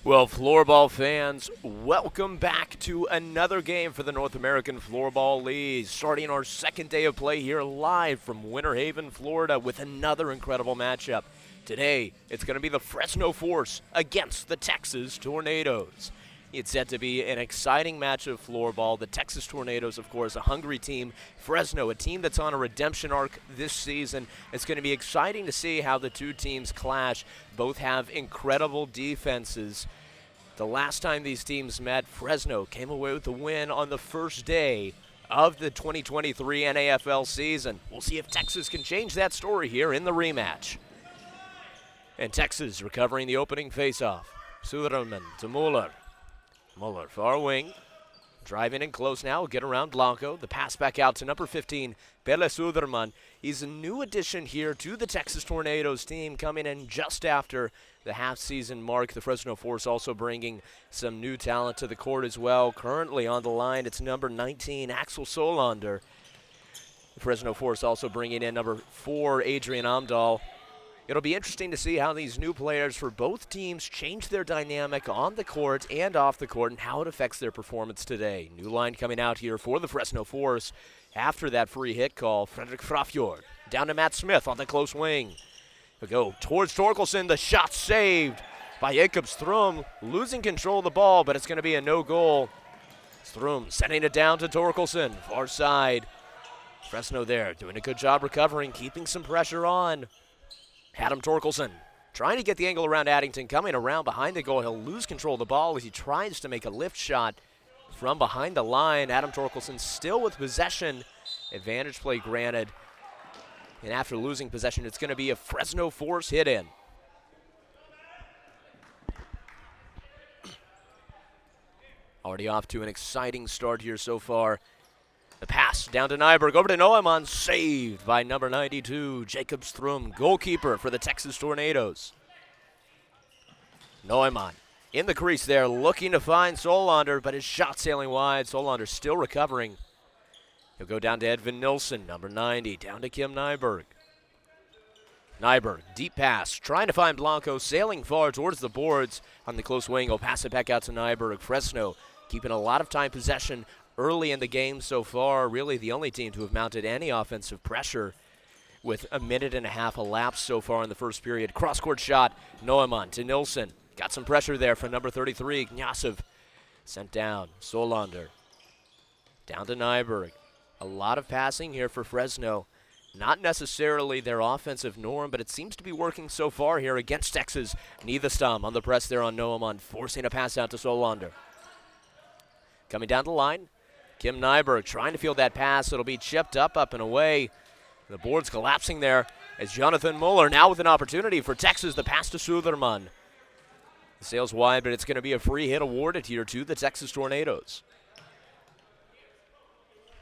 Well, floorball fans, welcome back to another game for the North American Floorball League. Starting our second day of play here live from Winter Haven, Florida with another incredible matchup. Today, it's going to be the Fresno Force against the Texas Tornadoes. It's set to be an exciting match of floorball. The Texas Tornadoes, of course, a hungry team. Fresno, a team that's on a redemption arc this season. It's going to be exciting to see how the two teams clash. Both have incredible defenses. The last time these teams met, Fresno came away with the win on the first day of the 2023 NAFL season. We'll see if Texas can change that story here in the rematch. And Texas recovering the opening faceoff. Suderman to Muller. Muller, far wing, driving in close now, will get around Blanco. The pass back out to number 15, Pele Suderman. He's a new addition here to the Texas Tornadoes team, coming in just after the half-season mark. The Fresno Force also bringing some new talent to the court as well. Currently on the line, it's number 19, Axel Solander. The Fresno Force also bringing in number 4, Adrian Amdahl. It'll be interesting to see how these new players for both teams change their dynamic on the court and off the court and how it affects their performance today. New line coming out here for the Fresno Force after that free hit call. Frederick Frafjord down to Matt Smith on the close wing. He'll go towards Torkelson. The shot saved by Jacob Strum. Losing control of the ball, but it's going to be a no goal. Strum sending it down to Torkelson. Far side. Fresno there doing a good job recovering, keeping some pressure on. Adam Torkelson trying to get the angle around Addington, coming around behind the goal. He'll lose control of the ball as he tries to make a lift shot from behind the line. Adam Torkelson still with possession. Advantage play granted. And after losing possession, it's going to be a Fresno Force hit in. Already off to an exciting start here so far. The pass down to Nyberg, over to Neumann, saved by number 92, Jacob Strum, goalkeeper for the Texas Tornadoes. Neumann in the crease there, looking to find Solander, but his shot sailing wide. Solander still recovering. He'll go down to Edvin Nilsson, number 90, down to Kim Nyberg. Nyberg, deep pass, trying to find Blanco, sailing far towards the boards on the close wing. He'll pass it back out to Nyberg. Fresno keeping a lot of time possession early in the game so far, really the only team to have mounted any offensive pressure with a minute and a half elapsed so far in the first period. Cross-court shot, Neumann to Nilsson. Got some pressure there from number 33, Knyasov. Sent down, Solander. Down to Nyberg. A lot of passing here for Fresno. Not necessarily their offensive norm, but it seems to be working so far here against Texas. Niederstam on the press there on Neumann, forcing a pass out to Solander. Coming down the line, Kim Nyberg trying to field that pass. It'll be chipped up and away. The board's collapsing there as Jonathan Muller now with an opportunity for Texas. The pass to Suderman. The sails wide, but it's going to be a free hit awarded here to the Texas Tornadoes.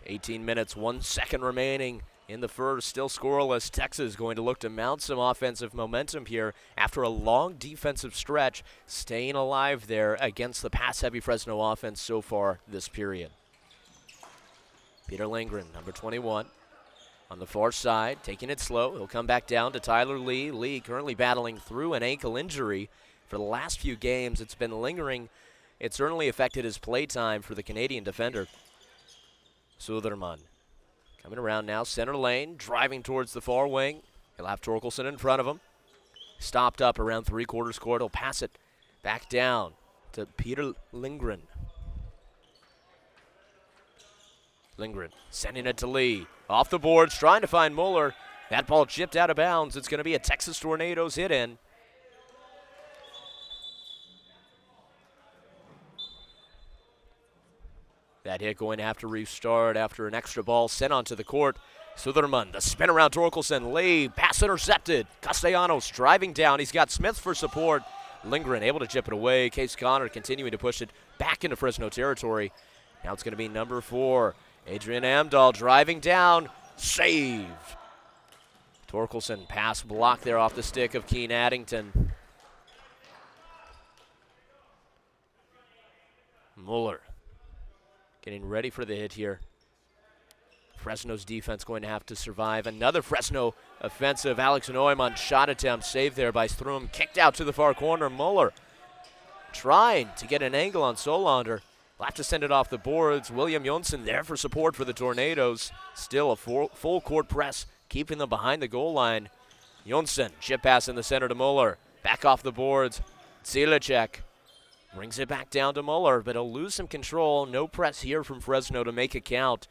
18 minutes, 1 second remaining in the first. Still scoreless. Texas going to look to mount some offensive momentum here after a long defensive stretch, staying alive there against the pass-heavy Fresno offense so far this period. Peter Lindgren, number 21, on the far side, taking it slow. He'll come back down to Tyler Lee. Lee currently battling through an ankle injury. For the last few games, it's been lingering. It certainly affected his play time for the Canadian defender. Suderman coming around now, center lane, driving towards the far wing. He'll have Torkelson in front of him. Stopped up around three-quarters court. He'll pass it back down to Peter Lindgren. Lindgren sending it to Lee. Off the boards, trying to find Muller. That ball chipped out of bounds. It's going to be a Texas Tornadoes hit in. That hit going to have to restart after an extra ball sent onto the court. Suderman, the spin around Torkelson. Lee, pass intercepted. Castellanos driving down. He's got Smith for support. Lindgren able to chip it away. Case Connor continuing to push it back into Fresno territory. Now it's going to be number 4. Adrian Amdahl driving down, saved. Torkelson pass blocked there off the stick of Keen Addington. Muller getting ready for the hit here. Fresno's defense going to have to survive. Another Fresno offensive. Alex Neumann shot attempt saved there by Strum. Kicked out to the far corner. Muller trying to get an angle on Solander. Will have to send it off the boards. William Jonsson there for support for the Tornadoes. Still a full court press, keeping them behind the goal line. Jonsson, chip pass in the center to Muller. Back off the boards. Zilicek brings it back down to Muller, but he'll lose some control. No press here from Fresno to make it count.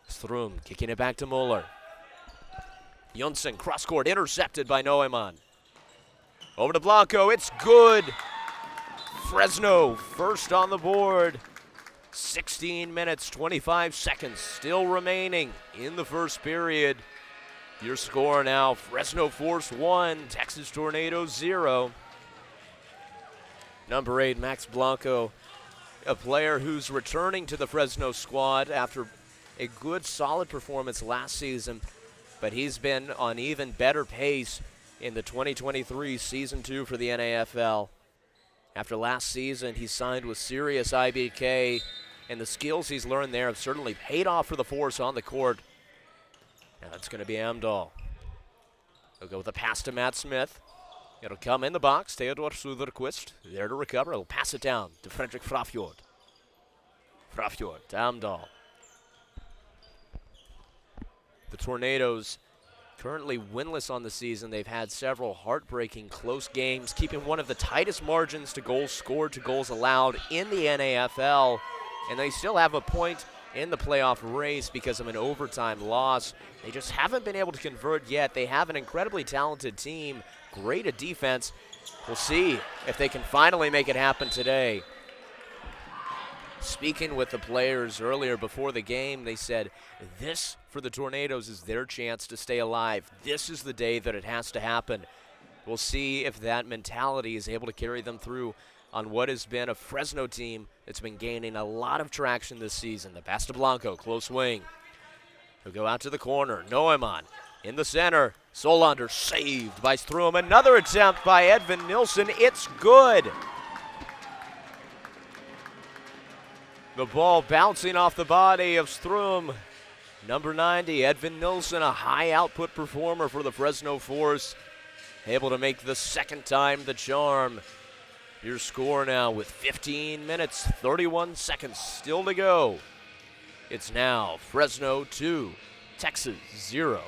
Strum kicking it back to Muller. Jonsson, cross-court, intercepted by Neumann. Over to Blanco, it's good. Fresno first on the board. 16 minutes, 25 seconds still remaining in the first period. Your score now, Fresno Force 1, Texas Tornadoes 0. Number 8, Max Blanco, a player who's returning to the Fresno squad after a good, solid performance last season, but he's been on even better pace in the 2023 Season 2 for the NAFL. After last season, he signed with Sirius IBK, and the skills he's learned there have certainly paid off for the Force on the court. Now it's going to be Amdahl. He'll go with a pass to Matt Smith. It'll come in the box. Theodor Söderqvist there to recover. He'll pass it down to Fredrik Frafjord. Frafjord to Amdahl. The Tornadoes currently winless on the season. They've had several heartbreaking close games, keeping one of the tightest margins to goals scored to goals allowed in the NAFL. And they still have a point in the playoff race because of an overtime loss. They just haven't been able to convert yet. They have an incredibly talented team, great at defense. We'll see if they can finally make it happen today. Speaking with the players earlier before the game, they said this for the Tornadoes is their chance to stay alive. This is the day that it has to happen. We'll see if that mentality is able to carry them through on what has been a Fresno team that's been gaining a lot of traction this season. The pass to Blanco, close wing. He'll go out to the corner. Neumann in the center. Solander saved by Strum. Another attempt by Edvin Nilsson. It's good. The ball bouncing off the body of Strum. Number 90, Edvin Nilsson, a high output performer for the Fresno Force. Able to make the second time the charm. Your score now with 15 minutes, 31 seconds still to go. It's now Fresno 2, Texas 0.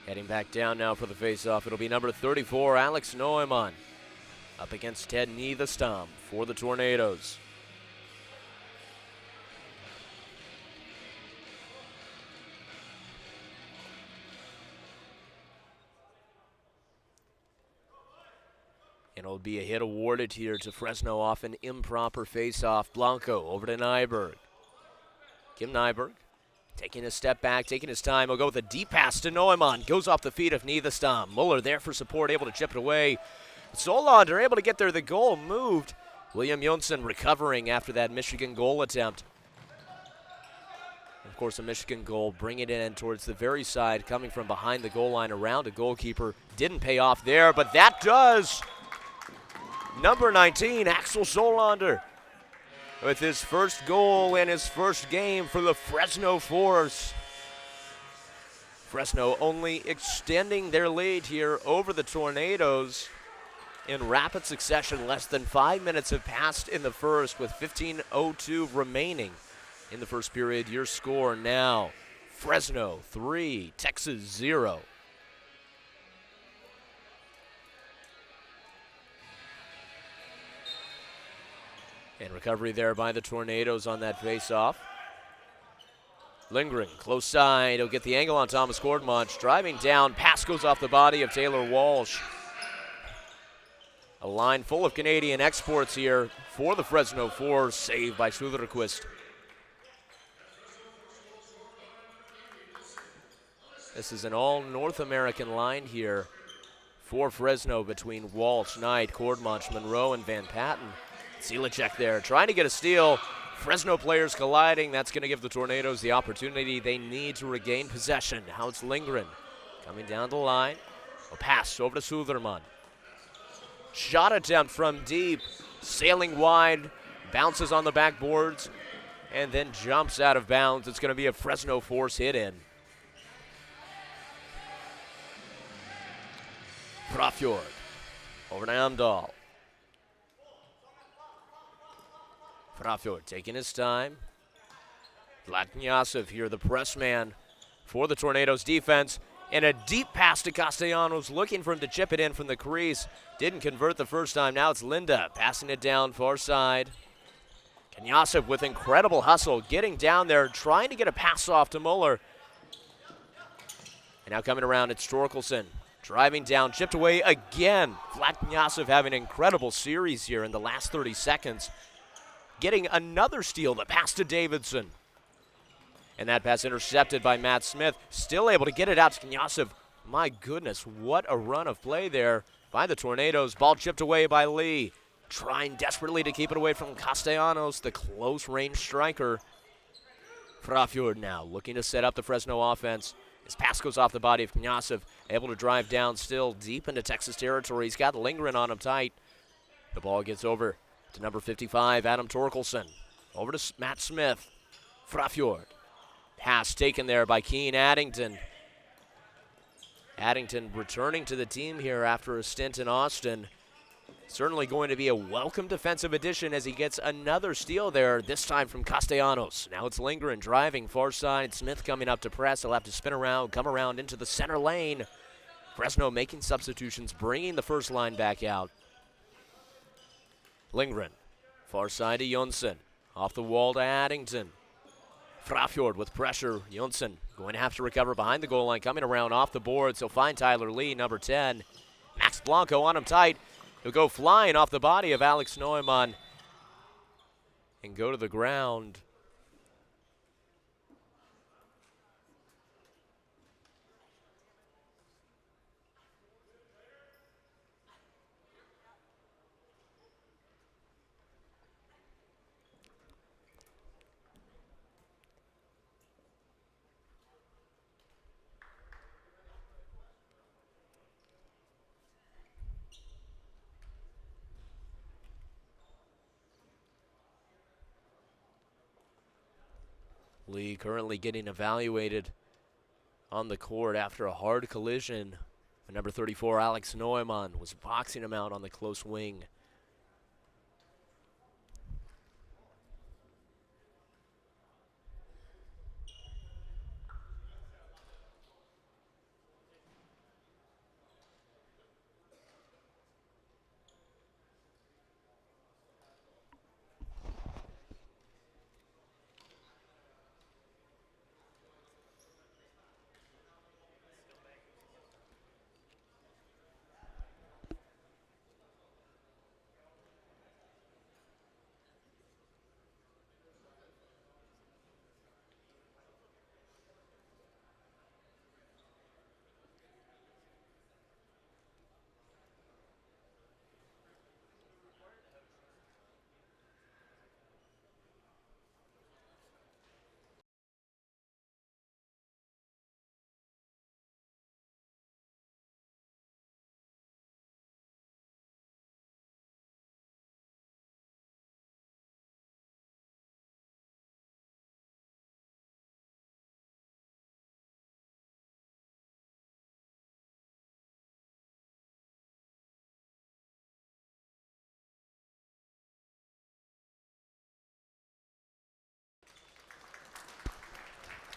Heading back down now for the faceoff. It'll be number 34, Alex Neumann, up against Ted Niedestam for the Tornadoes. And it'll be a hit awarded here to Fresno off an improper faceoff. Blanco over to Nyberg. Kim Nyberg taking a step back, taking his time. He'll go with a deep pass to Neumann. Goes off the feet of Niedestam. Muller there for support, able to chip it away. Solander able to get there. The goal moved. William Jonsson recovering after that Michigan goal attempt. Of course, a Michigan goal, bringing it in towards the very side, coming from behind the goal line around a goalkeeper. Didn't pay off there, but that does. Number 19, Axel Solander, with his first goal in his first game for the Fresno Force. Fresno only extending their lead here over the Tornadoes in rapid succession. Less than 5 minutes have passed in the first with 15:02 remaining in the first period. Your score now, Fresno 3, Texas 0. And recovery there by the Tornadoes on that faceoff. Lindgren, close side. He'll get the angle on Thomas Kordmanch. Driving down. Pass goes off the body of Taylor Walsh. A line full of Canadian exports here for the Fresno Force. Saved by Söderqvist. This is an all-North American line here for Fresno between Walsh, Knight, Kordmanch, Monroe, and Van Patten. Zilicek there, trying to get a steal. Fresno players colliding. That's going to give the Tornadoes the opportunity they need to regain possession. Now it's Lindgren coming down the line. A pass over to Suderman. Shot attempt from deep, sailing wide, bounces on the backboards, and then jumps out of bounds. It's going to be a Fresno Force hit in. Frafjord. Over to Amdahl. Frafjord taking his time. Vlad Knyazov here, the press man for the Tornadoes defense. And a deep pass to Castellanos, looking for him to chip it in from the crease. Didn't convert the first time. Now it's Linda passing it down far side. Knyazov with incredible hustle, getting down there, trying to get a pass off to Muller. And now coming around, it's Torkelson. Driving down, chipped away again. Vlad Knyazov having an incredible series here in the last 30 seconds. Getting another steal, the pass to Davidson. And that pass intercepted by Matt Smith. Still able to get it out to Knyazov. My goodness, what a run of play there by the Tornadoes. Ball chipped away by Lee. Trying desperately to keep it away from Castellanos, the close-range striker. Frafjord now looking to set up the Fresno offense. His pass goes off the body of Knyazov, able to drive down still deep into Texas territory. He's got Lindgren on him tight. The ball gets over to number 55, Adam Torkelson. Over to Matt Smith. Frafjord. Pass taken there by Keane Addington. Addington returning to the team here after a stint in Austin. Certainly going to be a welcome defensive addition as he gets another steal there, this time from Castellanos. Now it's Lindgren driving far side. Smith coming up to press. He'll have to spin around, come around into the center lane. Fresno making substitutions, bringing the first line back out. Lindgren, far side to Jonsson. Off the wall to Addington. Frafjord with pressure. Jonsson going to have to recover behind the goal line, coming around off the boards. He'll find Tyler Lee, number 10. Max Blanco on him tight. He'll go flying off the body of Alex Neumann and go to the ground. Lee currently getting evaluated on the court after a hard collision. Number 34, Alex Neumann, was boxing him out on the close wing.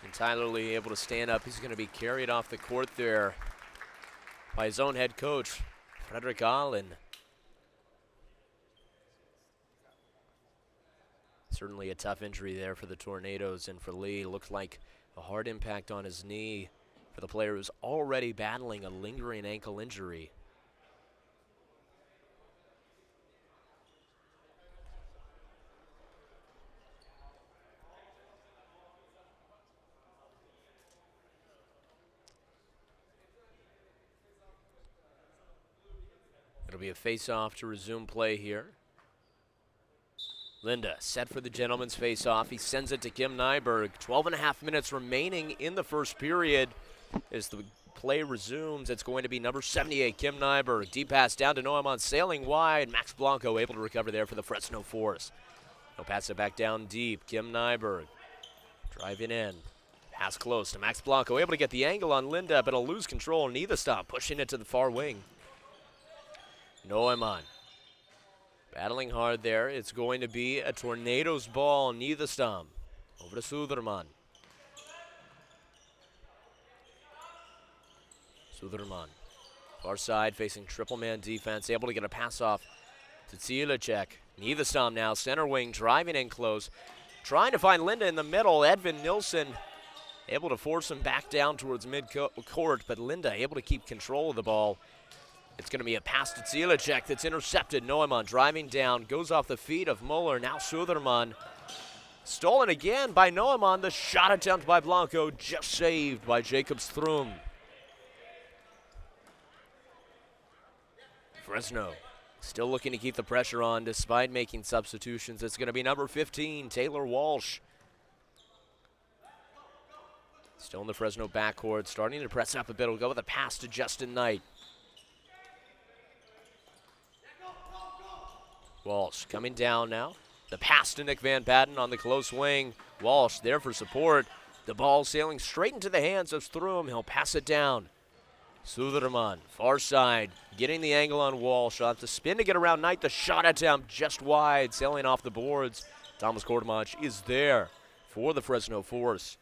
And Tyler Lee able to stand up. He's going to be carried off the court there by his own head coach, Frederick Allen. Certainly a tough injury there for the Tornadoes and for Lee. Looked like a hard impact on his knee for the player who's already battling a lingering ankle injury. It'll be a face-off to resume play here. Linda set for the gentleman's face-off. He sends it to Kim Nyberg. 12.5 minutes remaining in the first period. As the play resumes, it's going to be number 78, Kim Nyberg. Deep pass down to Neumann, sailing wide. Max Blanco able to recover there for the Fresno Force. He'll pass it back down deep. Kim Nyberg driving in. Pass close to Max Blanco. Able to get the angle on Linda, but he'll lose control. Neither stop pushing it to the far wing. Neumann battling hard there. It's going to be a Tornadoes ball. Niederstam over to Suderman. Suderman, far side facing triple man defense, able to get a pass off to Zielecek. Niederstam now, center wing, driving in close, trying to find Linda in the middle. Edvin Nilsson able to force him back down towards mid-court, but Linda able to keep control of the ball. It's going to be a pass to Zielecek that's intercepted. Neumann driving down, goes off the feet of Muller. Now Suderman. Stolen again by Neumann. The shot attempt by Blanco, just saved by Jacob Strum. Fresno still looking to keep the pressure on despite making substitutions. It's going to be number 15, Taylor Walsh. Still in the Fresno backcourt, starting to press up a bit. We'll go with a pass to Justin Knight. Walsh coming down now. The pass to Nick Van Patten on the close wing. Walsh there for support. The ball sailing straight into the hands of Strum. He'll pass it down. Suderman, far side, getting the angle on Walsh. Off the spin to get around Knight. The shot attempt just wide, sailing off the boards. Thomas Kortemach is there for the Fresno Force.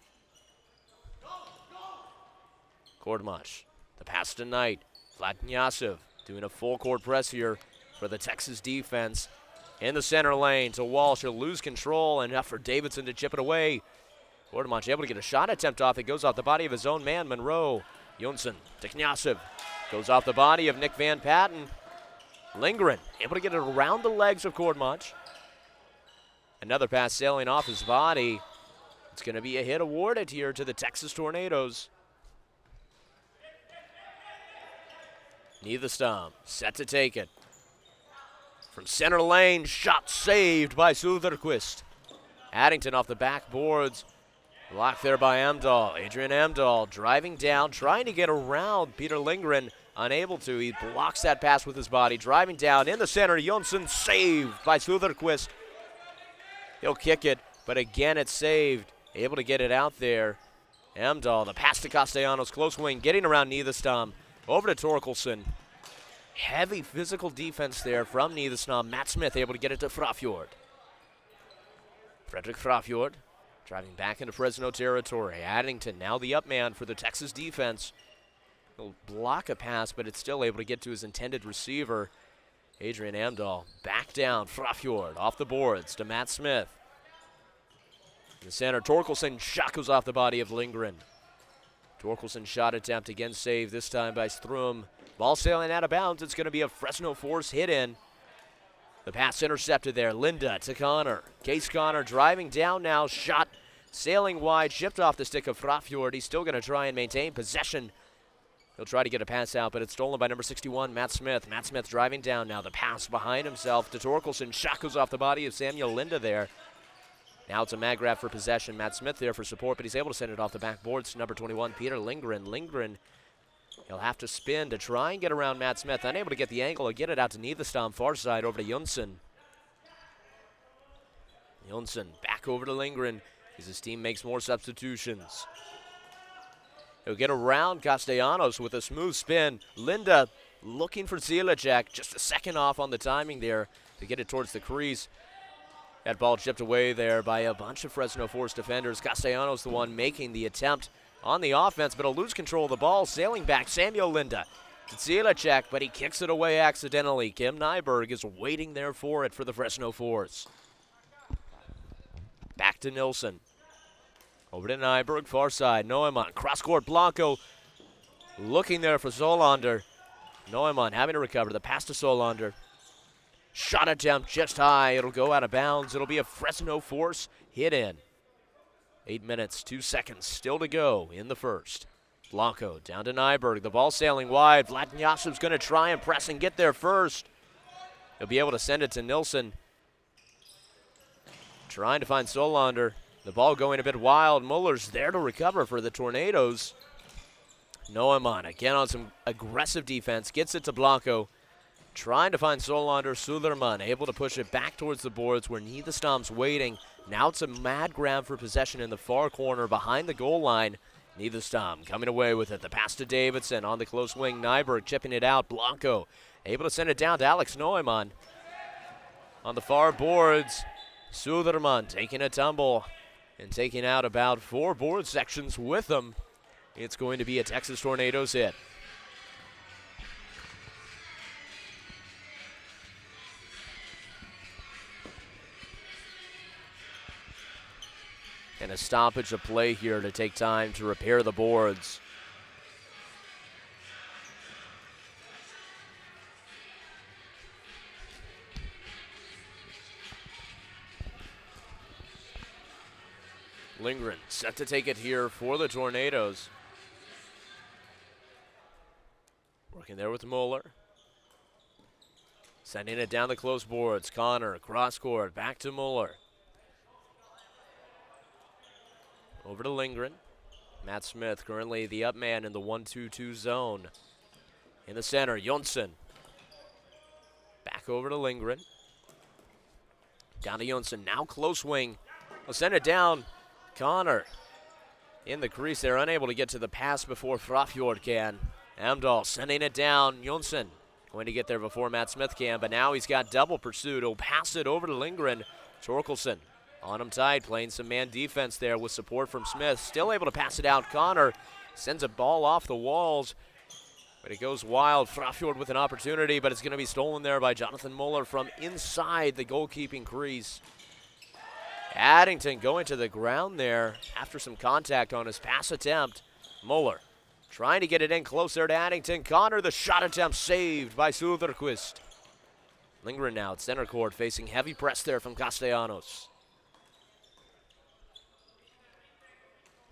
Kortemach, the pass to Knight. Vladnyasev doing a full court press here for the Texas defense. In the center lane to Walsh. He'll lose control, and enough for Davidson to chip it away. Kortemach able to get a shot attempt off. It goes off the body of his own man, Monroe. Jonsson to Knyasev. Goes off the body of Nick Van Patten. Lindgren able to get it around the legs of Kortemach. Another pass sailing off his body. It's going to be a hit awarded here to the Texas Tornadoes. Niederstam set to take it. From center lane, shot saved by Söderqvist. Addington off the backboards. Blocked there by Amdahl. Adrian Amdahl driving down, trying to get around Peter Lindgren. Unable to. He blocks that pass with his body. Driving down in the center. Jonsson saved by Söderqvist. He'll kick it, but again it's saved. Able to get it out there. Amdahl, the pass to Castellanos. Close wing, getting around Niederstam. Over to Torkelson. Heavy physical defense there from Niederstam. Matt Smith able to get it to Frafjord. Frederick Frafjord driving back into Fresno territory. Addington now the up man for the Texas defense. He'll block a pass, but it's still able to get to his intended receiver. Adrian Amdahl back down. Frafjord off the boards to Matt Smith. In the center, Torkelson shot goes off the body of Lindgren. Torkelson shot attempt again saved, this time by Strum. Ball sailing out of bounds. It's going to be a Fresno Force hit in. The pass intercepted there. Linda to Connor. Case Connor driving down now. Shot sailing wide. Shipped off the stick of Frafjord. He's still going to try and maintain possession. He'll try to get a pass out, but it's stolen by number 61, Matt Smith. Matt Smith driving down now. The pass behind himself to Torkelson. Shot goes off the body of Samuel Linda there. Now it's a mag grab for possession. Matt Smith there for support, but he's able to send it off the backboards to number 21, Peter Lindgren. Lindgren, he'll have to spin to try and get around Matt Smith. Unable to get the angle or get it out to Niederstam, far side over to Jonsson. Jonsson back over to Lindgren as his team makes more substitutions. He'll get around Castellanos with a smooth spin. Linda looking for Zielecek, just a second off on the timing there to get it towards the crease. That ball chipped away there by a bunch of Fresno Force defenders. Castellanos the one making the attempt on the offense, but he'll lose control of the ball. Sailing back, Samuel Linda to Zielecek, but he kicks it away accidentally. Kim Nyberg is waiting there for it for the Fresno Force. Back to Nilsson. Over to Nyberg, far side. Neumann, cross-court, Blanco looking there for Solander. Neumann having to recover. The pass to Solander. Shot attempt just high. It'll go out of bounds. It'll be a Fresno Force hit in. 8 minutes, 2 seconds still to go in the first. Blanco down to Nyberg. The ball sailing wide. Vladnyasev's going to try and press and get there first. He'll be able to send it to Nilsson. Trying to find Solander. The ball going a bit wild. Muller's there to recover for the Tornadoes. Neumann again on some aggressive defense. Gets it to Blanco. Trying to find Solander. Suderman able to push it back towards the boards where Niederstam's waiting. Now it's a mad grab for possession in the far corner behind the goal line. Niederstam coming away with it. The pass to Davidson on the close wing. Nyberg chipping it out. Blanco able to send it down to Alex Neumann. On the far boards, Suderman taking a tumble and taking out about 4 board sections with them. It's going to be a Texas Tornadoes hit. And a stoppage of play here to take time to repair the boards. Lindgren set to take it here for the Tornadoes. Working there with Mueller. Sending it down the close boards. Connor, cross court, back to Mueller. Over to Lindgren. Matt Smith, currently the up man in the 1-2-2 zone. In the center, Jonsson. Back over to Lindgren. Down to Jonsson, now close wing. We'll send it down. Connor in the crease. They're unable to get to the pass before Frafjord can. Amdahl sending it down. Jonsson going to get there before Matt Smith can, but now he's got double pursuit. He'll pass it over to Lindgren. Torkelson on him tight, playing some man defense there with support from Smith. Still able to pass it out. Connor sends a ball off the walls, but it goes wild. Frafjord with an opportunity, but it's going to be stolen there by Jonathan Mueller from inside the goalkeeping crease. Addington going to the ground there after some contact on his pass attempt. Mueller trying to get it in close there to Addington. Connor, the shot attempt saved by Söderqvist. Lindgren now at center court, facing heavy press there from Castellanos.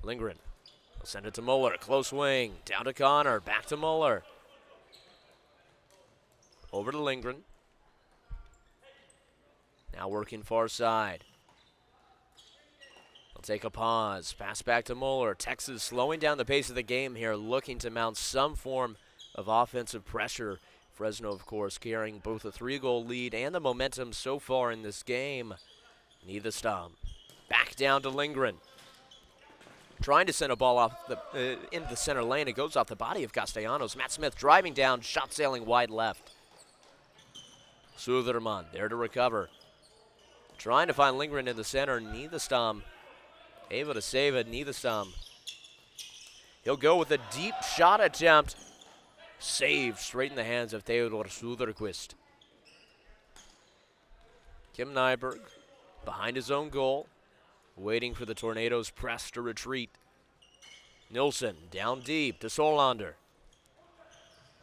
Lindgren will send it to Mueller. Close wing. Down to Connor. Back to Mueller. Over to Lindgren. Now working far side. They'll take a pause. Pass back to Mueller. Texas slowing down the pace of the game here, looking to mount some form of offensive pressure. Fresno, of course, carrying both a 3-goal lead and the momentum so far in this game. Niederstam back down to Lindgren. Trying to send a ball off into the center lane. It goes off the body of Castellanos. Matt Smith driving down, shot sailing wide left. Suderman there to recover. Trying to find Lindgren in the center. Niederstam able to save it. Niederstam. He'll go with a deep shot attempt. Saved straight in the hands of Theodor Söderqvist. Kim Nyberg behind his own goal, waiting for the Tornadoes' press to retreat. Nilsson down deep to Solander.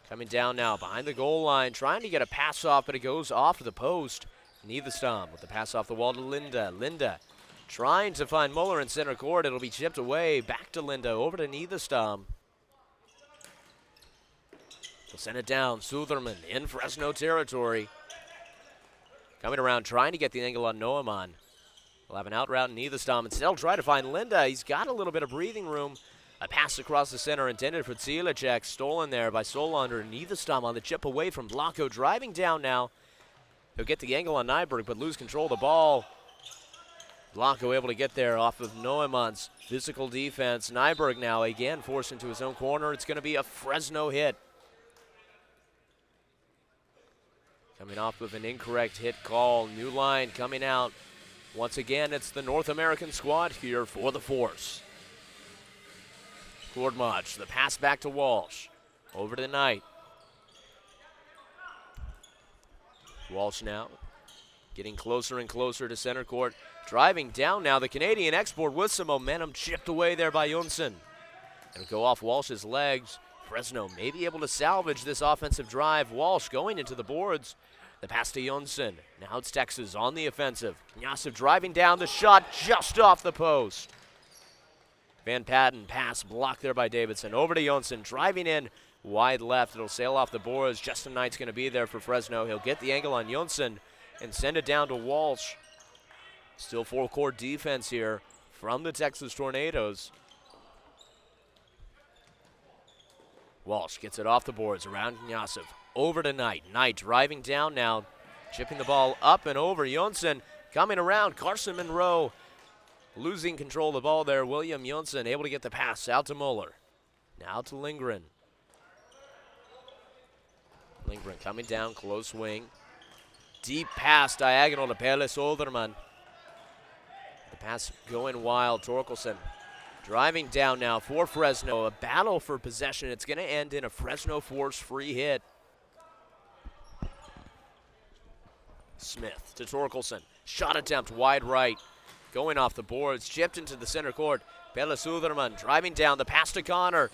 Coming down now behind the goal line, trying to get a pass off, but it goes off the post. Niederstam with the pass off the wall to Linda. Linda trying to find Mueller in center court. It'll be chipped away. Back to Linda, over to Niederstam. They'll send it down. Suderman in Fresno territory. Coming around, trying to get the angle on Neumann. We'll have an out route in Niederstam and still try to find Linda. He's got a little bit of breathing room. A pass across the center intended for Zilicek. Stolen there by Solander. Niederstam on the chip away from Blanco. Driving down now. He'll get the angle on Nyberg, but lose control of the ball. Blanco able to get there off of Neumann's physical defense. Nyberg now again forced into his own corner. It's going to be a Fresno hit. Coming off of an incorrect hit call. New line coming out. Once again, it's the North American squad here for the Force. Klordmach, the pass back to Walsh. Over to Knight. Walsh now getting closer and closer to center court. Driving down now, the Canadian export with some momentum. Chipped away there by Jonsson. It'll go off Walsh's legs. Fresno may be able to salvage this offensive drive. Walsh going into the boards. The pass to Jonsson. Now it's Texas on the offensive. Knyazov driving down, the shot just off the post. Van Patten pass blocked there by Davidson. Over to Jonsson, driving in wide left. It'll sail off the boards. Justin Knight's going to be there for Fresno. He'll get the angle on Jonsson and send it down to Walsh. Still full-court defense here from the Texas Tornadoes. Walsh gets it off the boards around Knyazov. Over to Knight. Knight driving down now, chipping the ball up and over. Jonsson coming around. Carson Monroe Losing control of the ball there, William Jonsson able to get the pass out to Muller. Now to Lindgren. Lindgren coming down, close wing. Deep pass diagonal to Pelle Soderman. The pass going wild. Torkelson driving down now for Fresno. A battle for possession. It's going to end in a Fresno Force free hit. Smith to Torkelson. Shot attempt wide right. Going off the boards. Chipped into the center court. Pelle Soderman driving down. The pass to Connor.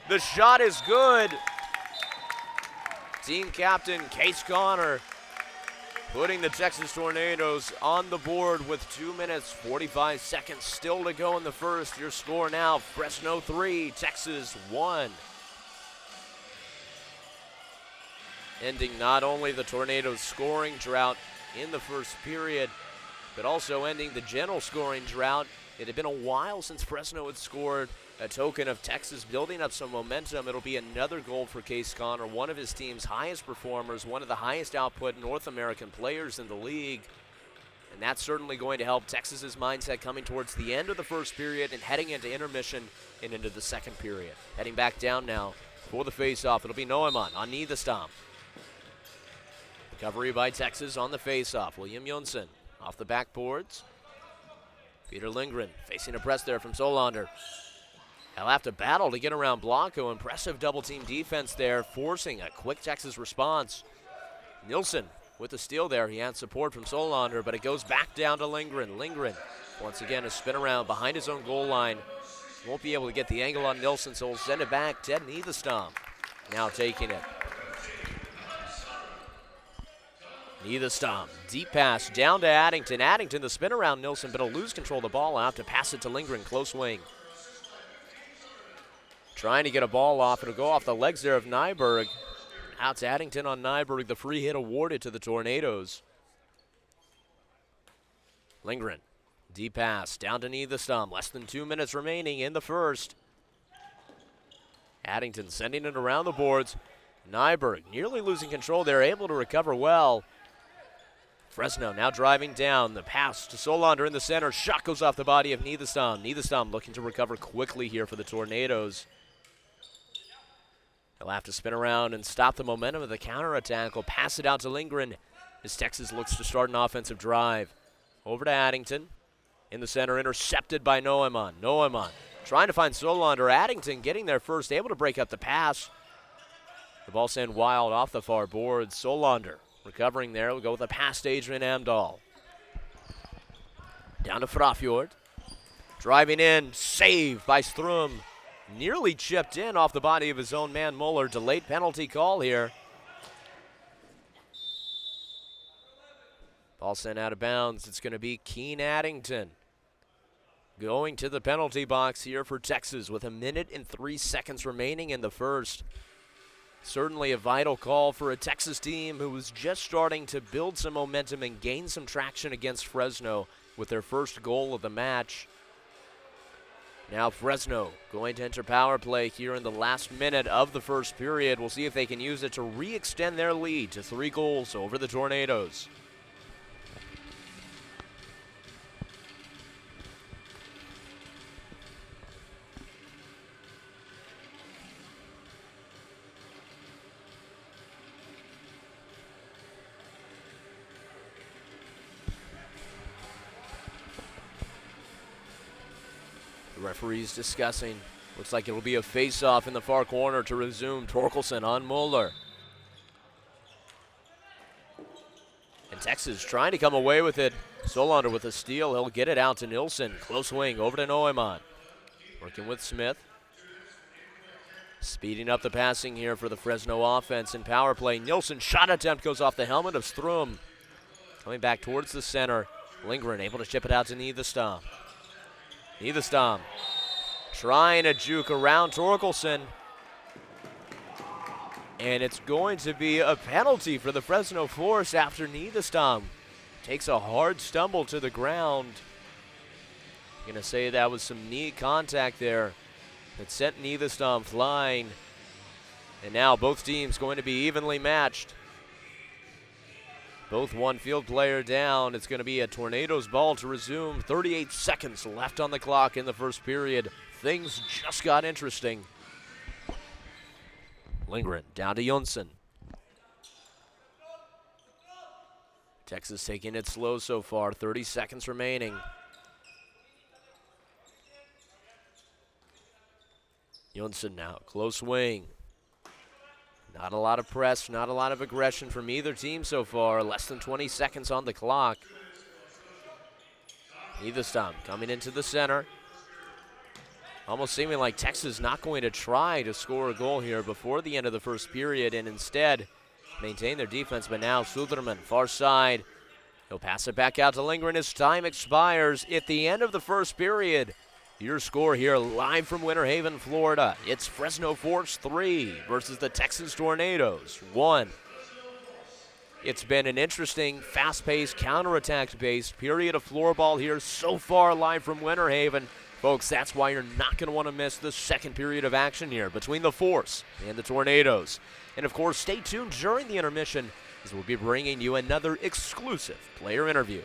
The shot is good. Team captain Case Connor putting the Texas Tornadoes on the board with 2 minutes, 45 seconds still to go in the first. Your score now, Fresno 3, Texas 1. Ending not only the Tornadoes' scoring drought in the first period, but also ending the general scoring drought. It had been a while since Fresno had scored, a token of Texas building up some momentum. It'll be another goal for Case Connor, one of his team's highest performers, one of the highest output North American players in the league. And that's certainly going to help Texas's mindset coming towards the end of the first period and heading into intermission and into the second period. Heading back down now for the faceoff. It'll be Neumann on Niederstam. Recovery by Texas on the faceoff. William Jonsson off the backboards. Peter Lindgren facing a press there from Solander. He'll have to battle to get around Blanco. Impressive double-team defense there, forcing a quick Texas response. Nilsson with the steal there. He had support from Solander, but it goes back down to Lindgren. Lindgren, once again, a spin around behind his own goal line. Won't be able to get the angle on Nilsson, so he'll send it back. Ted Niederstam now taking it. Niederstam, deep pass down to Addington. Addington, the spin around Nilsson, but he'll lose control of the ball. I'll have to pass it to Lindgren, close wing. Trying to get a ball off. It'll go off the legs there of Nyberg. Out to Addington on Nyberg. The free hit awarded to the Tornadoes. Lindgren, deep pass down to Niederstam. Less than 2 minutes remaining in the first. Addington sending it around the boards. Nyberg nearly losing control there, able to recover well. Fresno now driving down. The pass to Solander in the center. Shot goes off the body of Niederstam. Niederstam looking to recover quickly here for the Tornadoes. He'll have to spin around and stop the momentum of the counterattack. He'll pass it out to Lindgren as Texas looks to start an offensive drive. Over to Addington. In the center, intercepted by Neumann. Neumann trying to find Solander. Addington getting there first, able to break up the pass. The ball sent wild off the far boards. Solander recovering there. We'll go with a pass to Adrian Amdahl. Down to Frafjord. Driving in, saved by Strum. Nearly chipped in off the body of his own man, Muller. Delayed penalty call here. Ball sent out of bounds. It's going to be Keene Addington going to the penalty box here for Texas with 1 minute and 3 seconds remaining in the first. Certainly a vital call for a Texas team who was just starting to build some momentum and gain some traction against Fresno with their first goal of the match. Now Fresno going to enter power play here in the last minute of the first period. We'll see if they can use it to re-extend their lead to 3 goals over the Tornadoes. The referees discussing. Looks like it'll be a face-off in the far corner to resume. Torkelson on Muller. And Texas trying to come away with it. Solander with a steal. He'll get it out to Nilsson. Close wing over to Neumann. Working with Smith. Speeding up the passing here for the Fresno offense in power play. Nilsson shot attempt goes off the helmet of Strum. Coming back towards the center. Lindgren able to chip it out to Niederstam. Niederstam trying to juke around Torkelson. And it's going to be a penalty for the Fresno Force after Niederstam takes a hard stumble to the ground. I'm going to say that was some knee contact there that sent Niederstam flying. And now both teams going to be evenly matched. Both one field player down. It's going to be a Tornadoes ball to resume. 38 seconds left on the clock in the first period. Things just got interesting. Lindgren down to Jonsson. Texas taking it slow so far. 30 seconds remaining. Jonsson now, close wing. Not a lot of press, not a lot of aggression from either team so far. Less than 20 seconds on the clock. Idestam coming into the center. Almost seeming like Texas not going to try to score a goal here before the end of the first period and instead maintain their defense. But now Suderman, far side. He'll pass it back out to Lindgren as time expires at the end of the first period. Your score here live from Winter Haven, Florida. It's Fresno Force 3 versus the Texas Tornadoes 1. It's been an interesting, fast-paced, counterattack-based period of floorball here so far live from Winter Haven. Folks, that's why you're not going to want to miss the second period of action here between the Force and the Tornadoes. And, of course, stay tuned during the intermission as we'll be bringing you another exclusive player interview.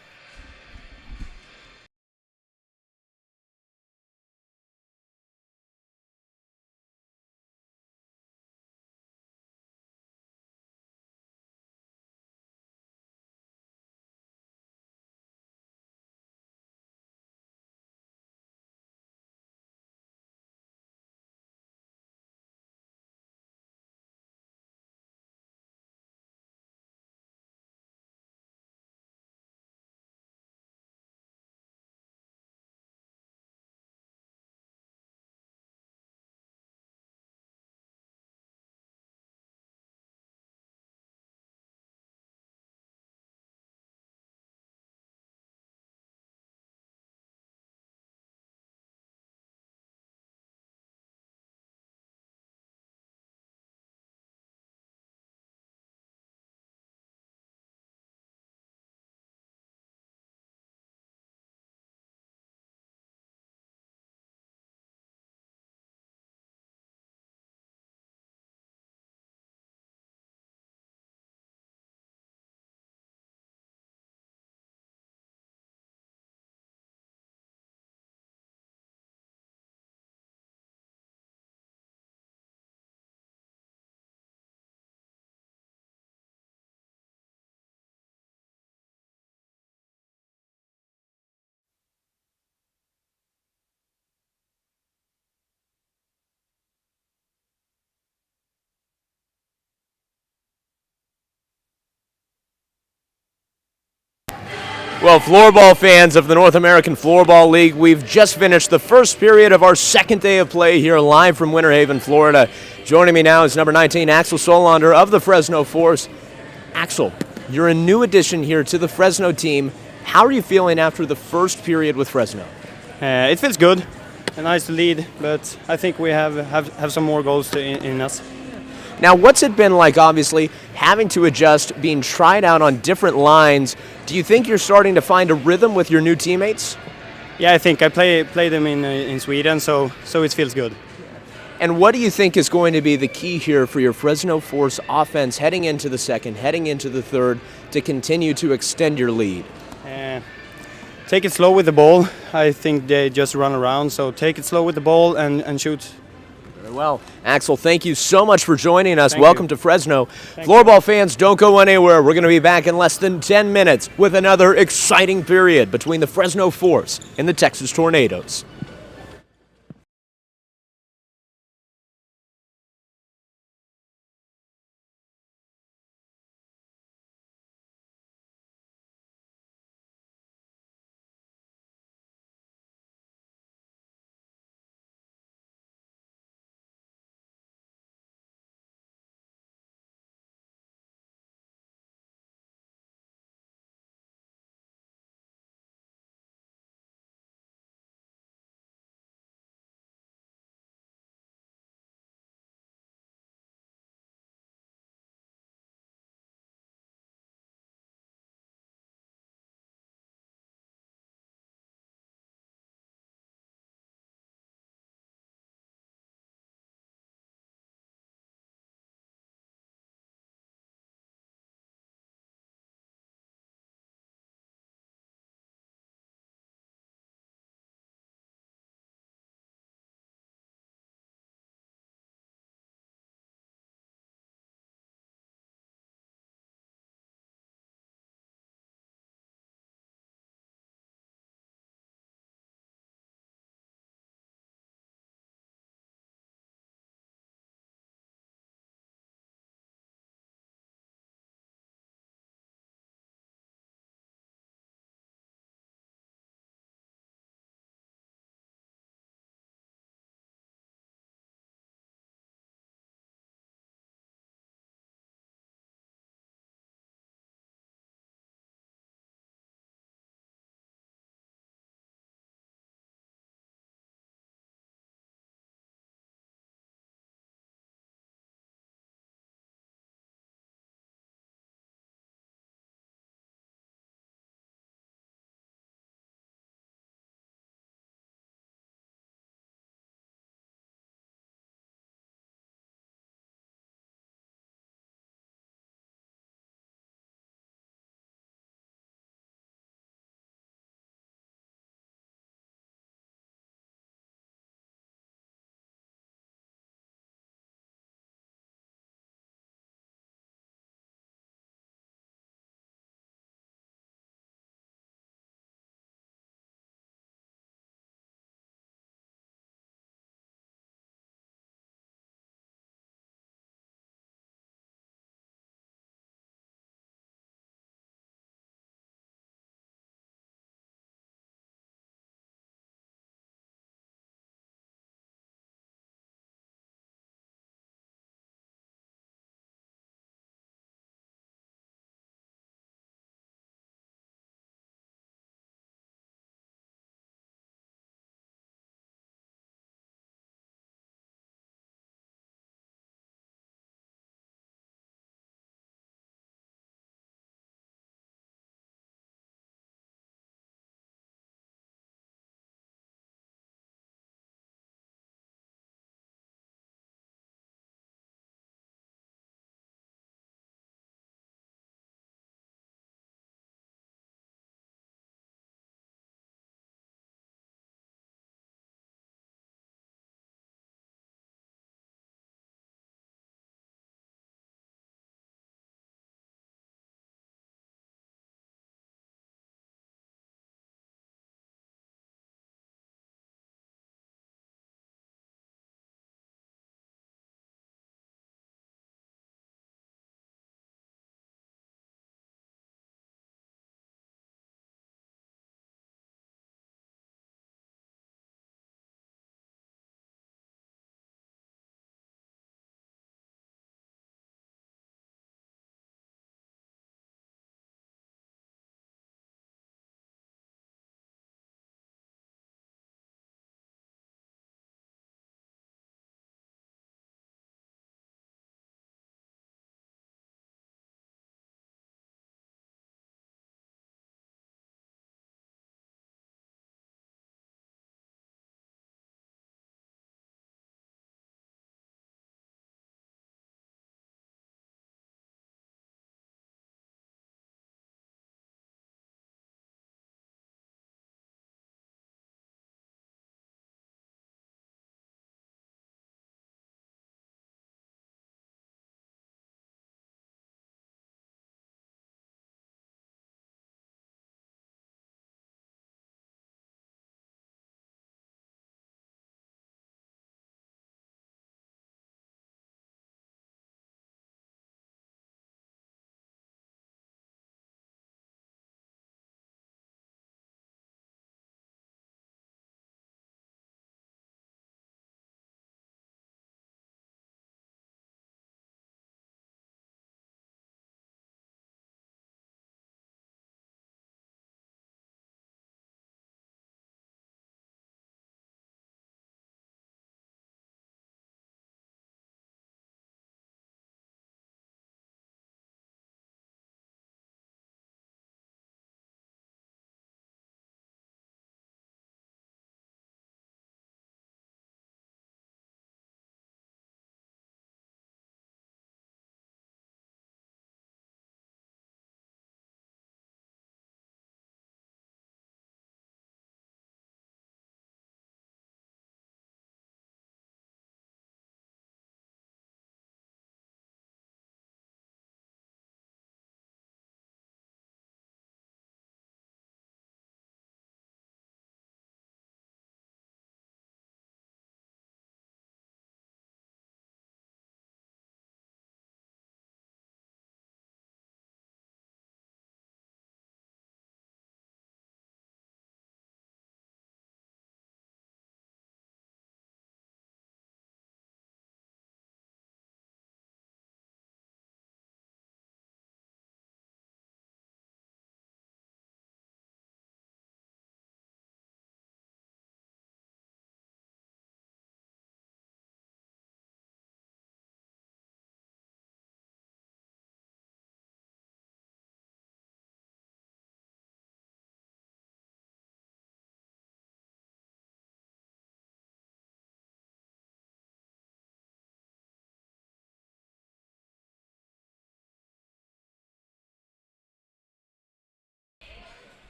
Well, floorball fans of the North American Floorball League, we've just finished the first period of our second day of play here live from Winter Haven, Florida. Joining me now is number 19, Axel Solander of the Fresno Force. Axel, you're a new addition here to the Fresno team. How are you feeling after the first period with Fresno? It feels good. Nice to lead, but I think we have some more goals in us. Now, what's it been like, obviously, having to adjust, being tried out on different lines? Do you think you're starting to find a rhythm with your new teammates? Yeah, I think I play them in Sweden, so it feels good. And what do you think is going to be the key here for your Fresno Force offense heading into the second, heading into the third, to continue to extend your lead? Take it slow with the ball. I think they just run around, so take it slow with the ball and shoot. Very well. Axel, thank you so much for joining us. Thank Welcome you. to Fresno. Thank Floorball fans, don't go anywhere. We're going to be back in less than 10 minutes with another exciting period between the Fresno Force and the Texas Tornadoes.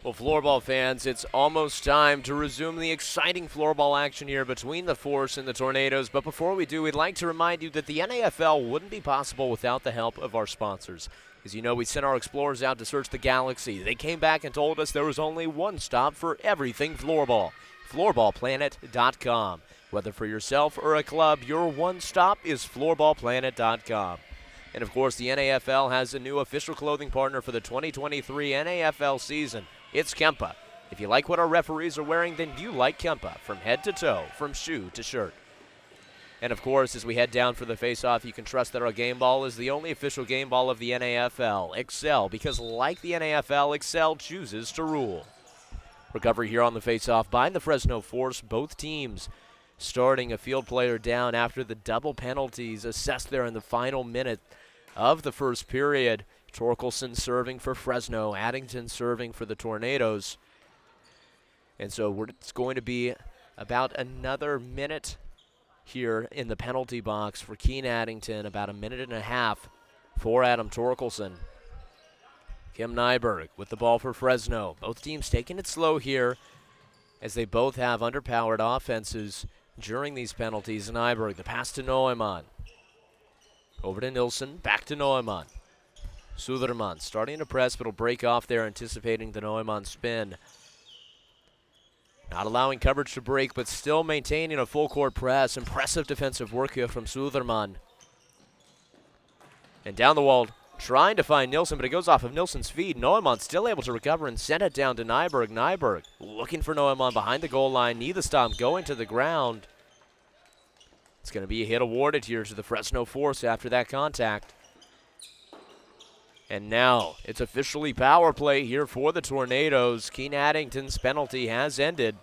Well, floorball fans, it's almost time to resume the exciting floorball action here between the Force and the Tornadoes. But before we do, we'd like to remind you that the NAFL wouldn't be possible without the help of our sponsors. As you know, we sent our explorers out to search the galaxy. They came back and told us there was only one stop for everything floorball, floorballplanet.com. Whether for yourself or a club, your one stop is floorballplanet.com. And, of course, the NAFL has a new official clothing partner for the 2023 NAFL season. It's Kempa. If you like what our referees are wearing, then you like Kempa, from head to toe, from shoe to shirt. And, of course, as we head down for the face-off, you can trust that our game ball is the only official game ball of the NAFL. Excel, because like the NAFL, Excel chooses to rule. Recovery here on the face-off by the Fresno Force. Both teams starting a field player down after the double penalties assessed there in the final minute of the first period. Torkelson serving for Fresno, Addington serving for the Tornadoes. And so it's going to be about another minute here in the penalty box for Keene Addington, about a minute and a half for Adam Torkelson. Kim Nyberg with the ball for Fresno. Both teams taking it slow here as they both have underpowered offenses during these penalties. Nyberg, the pass to Neumann. Over to Nilsson, back to Neumann. Suderman starting to press, but will break off there, anticipating the Neumann spin. Not allowing coverage to break, but still maintaining a full court press. Impressive defensive work here from Suderman. And down the wall, trying to find Nilsson, but it goes off of Nilsson's feet. Neumann still able to recover and send it down to Nyberg. Nyberg looking for Neumann behind the goal line. Neither stomp going to the ground. It's going to be a hit awarded here to the Fresno Force after that contact. And now it's officially power play here for the Tornadoes. Keene Addington's penalty has ended.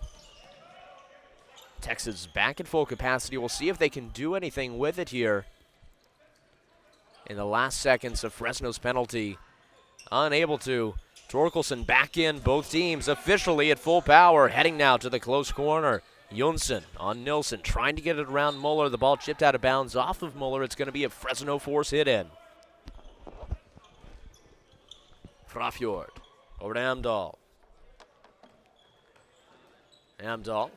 Texas back at full capacity. We'll see if they can do anything with it here. In the last seconds of Fresno's penalty, unable to. Torkelson back in, both teams officially at full power. Heading now to the close corner. Jonsson on Nilsson, trying to get it around Muller. The ball chipped out of bounds off of Muller. It's going to be a Fresno Force hit in. Frafjord over to Amdahl. Amdahl,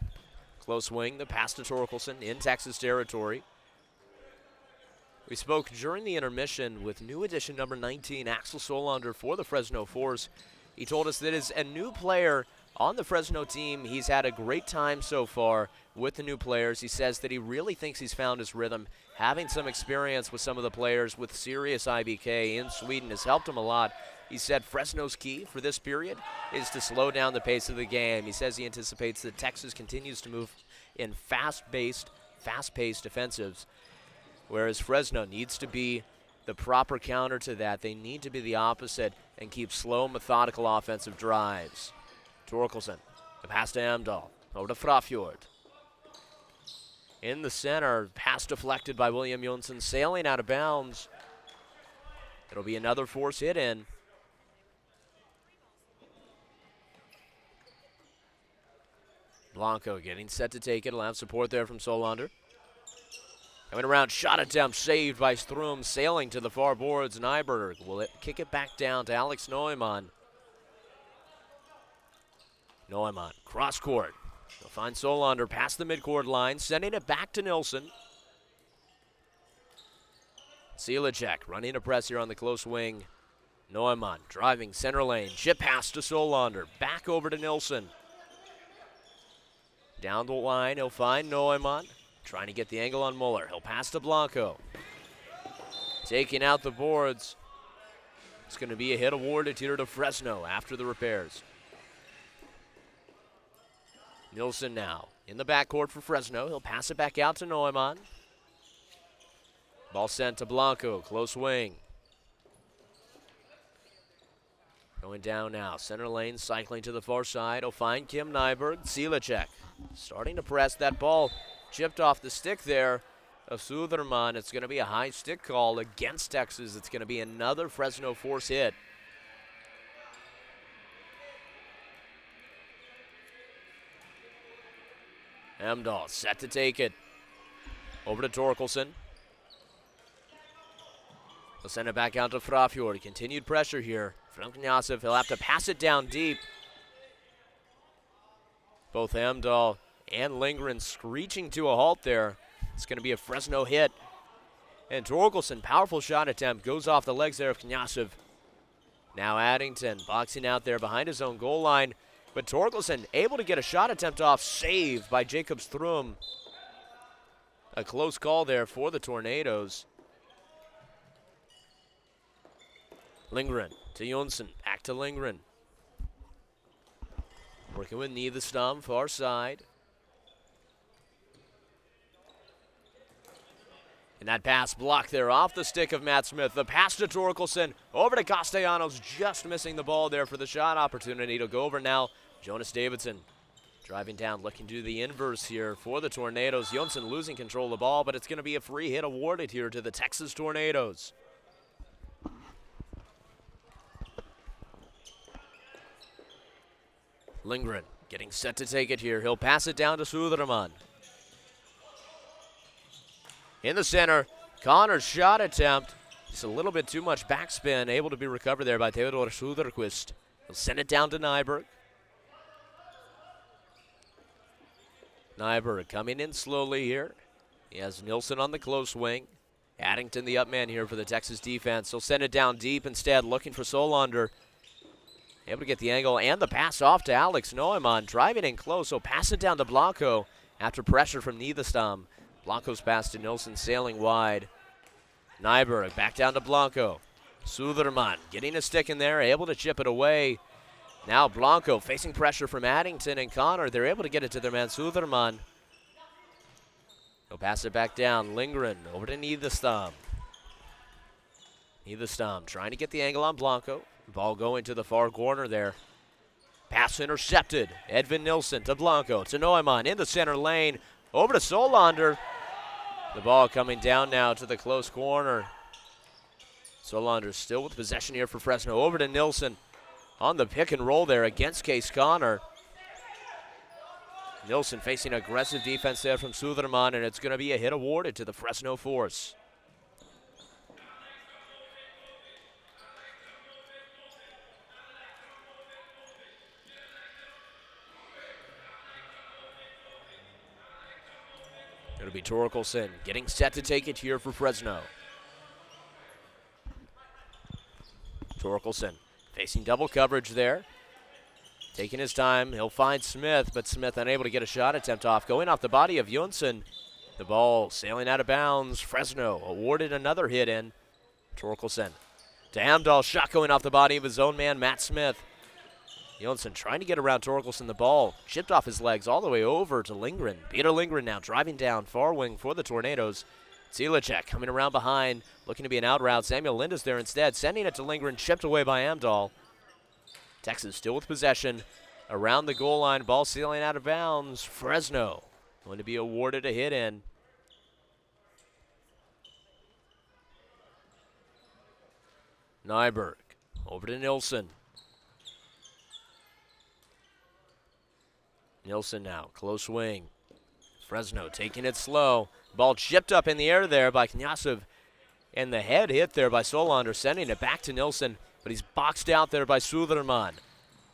close wing, the pass to Torkelson in Texas territory. We spoke during the intermission with new addition number 19, Axel Solander, for the Fresno Force. He told us that as a new player on the Fresno team, he's had a great time so far with the new players. He says that he really thinks he's found his rhythm. Having some experience with some of the players with serious IBK in Sweden has helped him a lot. He said Fresno's key for this period is to slow down the pace of the game. He says he anticipates that Texas continues to move in fast-paced offensives, whereas Fresno needs to be the proper counter to that. They need to be the opposite and keep slow, methodical offensive drives. Torkelson, the pass to Amdahl, over to Frafjord. In the center, pass deflected by William Jonsson, sailing out of bounds. It'll be another Force hit in. Blanco getting set to take it. He'll have support there from Solander. Coming around, shot attempt saved by Strum, sailing to the far boards. Nyberg will kick it back down to Alex Neumann. Neumann, cross court. He'll find Solander past the midcourt line, sending it back to Nilsson. Silecek running a press here on the close wing. Neumann driving center lane, chip pass to Solander, back over to Nilsson. Down the line, he'll find Neumann, trying to get the angle on Muller. He'll pass to Blanco. Taking out the boards. It's going to be a hit awarded here to Fresno after the repairs. Nilsson now in the backcourt for Fresno. He'll pass it back out to Neumann. Ball sent to Blanco, close wing. Going down now, center lane, cycling to the far side. He'll find Kim Nyberg. Silecek starting to press. That ball chipped off the stick there of Suderman. It's going to be a high stick call against Texas. It's going to be another Fresno Force hit. Amdahl set to take it. Over to Torkelson. He'll send it back out to Frafjord. Continued pressure here from Knyasov. He'll have to pass it down deep. Both Amdahl and Lindgren screeching to a halt there. It's going to be a Fresno hit. And Torkelson, powerful shot attempt, goes off the legs there of Knyazov. Now Addington boxing out there behind his own goal line. But Torkelson able to get a shot attempt off, saved by Jacobs Thrum. A close call there for the Tornadoes. Lindgren to Jonsson, back to Lindgren. Working with Niederstam, far side. And that pass blocked there off the stick of Matt Smith. The pass to Torkelson, over to Castellanos, just missing the ball there for the shot opportunity. To go over now, Jonas Davidson driving down, looking to do the inverse here for the Tornadoes. Jonsson losing control of the ball, but it's going to be a free hit awarded here to the Texas Tornadoes. Lindgren getting set to take it here. He'll pass it down to Suderman. In the center, Connor's shot attempt. Just a little bit too much backspin, able to be recovered there by Theodor Suderquist. He'll send it down to Nyberg. Nyberg coming in slowly here. He has Nilsson on the close wing. Addington the up man here for the Texas defense. He'll send it down deep instead, looking for Solander. Able to get the angle and the pass off to Alex Neumann. Driving in close, so pass it down to Blanco after pressure from Niederstam. Blanco's pass to Nilsson sailing wide. Nyberg back down to Blanco. Suderman getting a stick in there, able to chip it away. Now Blanco facing pressure from Addington and Connor. They're able to get it to their man Suderman. He'll pass it back down. Lindgren over to Niederstam. Niederstam trying to get the angle on Blanco. Ball going to the far corner there. Pass intercepted. Edvin Nilsson to Blanco, to Neumann in the center lane. Over to Solander. The ball coming down now to the close corner. Solander still with possession here for Fresno. Over to Nilsson on the pick and roll there against Case Connor. Nilsson facing aggressive defense there from Suderman, and it's going to be a hit awarded to the Fresno Force. It'll be Torkelson getting set to take it here for Fresno. Torkelson facing double coverage there. Taking his time, he'll find Smith, but Smith unable to get a shot attempt off. Going off the body of Jonsson. The ball sailing out of bounds. Fresno awarded another hit in. Torkelson to Amdahl, shot going off the body of his own man, Matt Smith. Jonsson trying to get around Torkelson. The ball chipped off his legs all the way over to Lindgren. Peter Lindgren now driving down far wing for the Tornadoes. Zilicek coming around behind, looking to be an out route. Samuel Linda's there instead, sending it to Lindgren, chipped away by Amdahl. Texas still with possession around the goal line. Ball sailing out of bounds. Fresno going to be awarded a hit in. Nyberg over to Nilsson. Nilsson now, close wing. Fresno taking it slow. Ball chipped up in the air there by Knyazov. And the head hit there by Solander, sending it back to Nilsson. But he's boxed out there by Suderman.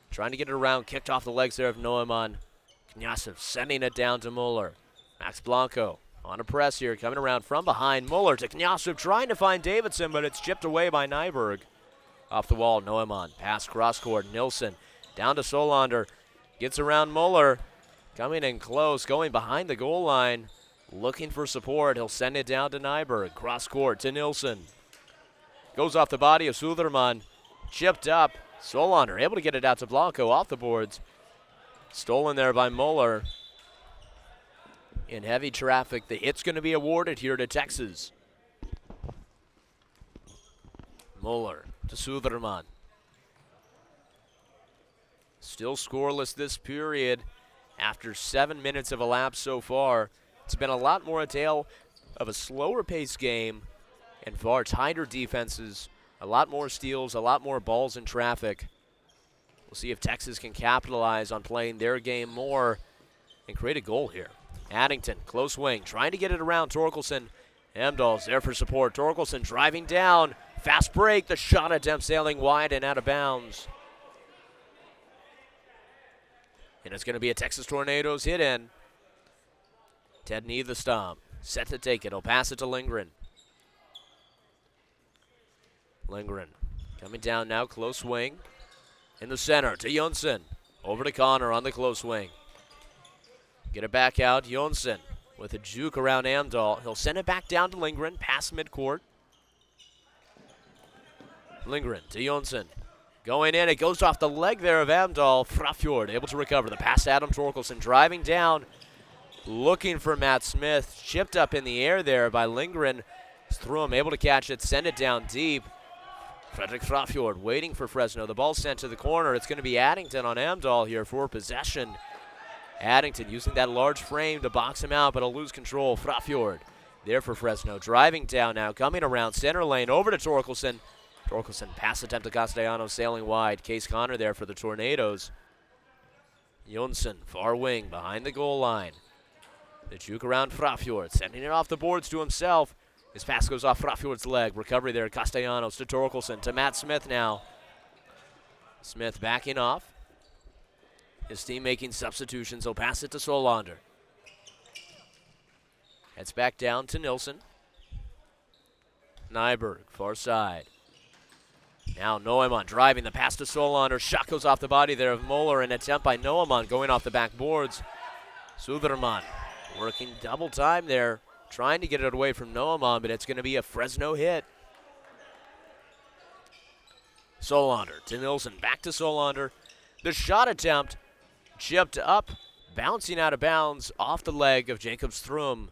Trying to get it around, kicked off the legs there of Neumann. Knyazov sending it down to Muller. Max Blanco on a press here, coming around from behind. Muller to Knyazov, trying to find Davidson, but it's chipped away by Nyberg. Off the wall, Neumann, pass cross court. Nilsson down to Solander. Gets around Muller, coming in close, going behind the goal line, looking for support. He'll send it down to Nyberg, cross court to Nilsson. Goes off the body of Suderman, chipped up. Solander able to get it out to Blanco off the boards. Stolen there by Muller. In heavy traffic, the hit's going to be awarded here to Texas. Muller to Suderman. Still scoreless this period after 7 minutes have elapsed so far. It's been a lot more a tale of a slower paced game and far tighter defenses, a lot more steals, a lot more balls in traffic. We'll see if Texas can capitalize on playing their game more and create a goal here. Addington, close wing, trying to get it around Torkelson. Amdahl's there for support. Torkelson driving down, fast break, the shot attempt sailing wide and out of bounds. And it's going to be a Texas Tornadoes hit in. Ted Niederstam set to take it. He'll pass it to Lindgren. Lindgren coming down now, close wing. In the center to Jonsson. Over to Connor on the close wing. Get it back out, Jonsson with a juke around Amdahl. He'll send it back down to Lindgren, past midcourt. Lindgren to Jonsson. Going in, it goes off the leg there of Amdahl. Frafjord able to recover. The pass to Adam Torkelson, driving down, looking for Matt Smith. Chipped up in the air there by Lindgren. Threw him, able to catch it, send it down deep. Fredrik Frafjord waiting for Fresno. The ball sent to the corner. It's going to be Addington on Amdahl here for possession. Addington using that large frame to box him out, but he'll lose control. Frafjord there for Fresno. Driving down now, coming around center lane, over to Torkelson. Torkelson pass attempt to Castellanos, sailing wide. Case Connor there for the Tornadoes. Jonsson, far wing, behind the goal line. The juke around Frafjord, sending it off the boards to himself. His pass goes off Frafjord's leg. Recovery there, Castellanos to Torkelson, to Matt Smith now. Smith backing off. His team making substitutions. He'll pass it to Solander. Heads back down to Nilsson. Nyberg, far side. Now Noeman driving the pass to Solander. Shot goes off the body there of Moeller. An attempt by Noeman going off the back boards. Suderman working double time there, trying to get it away from Noeman, but it's going to be a Fresno hit. Solander to Nilsson, back to Solander. The shot attempt chipped up, bouncing out of bounds off the leg of Jacob Strum.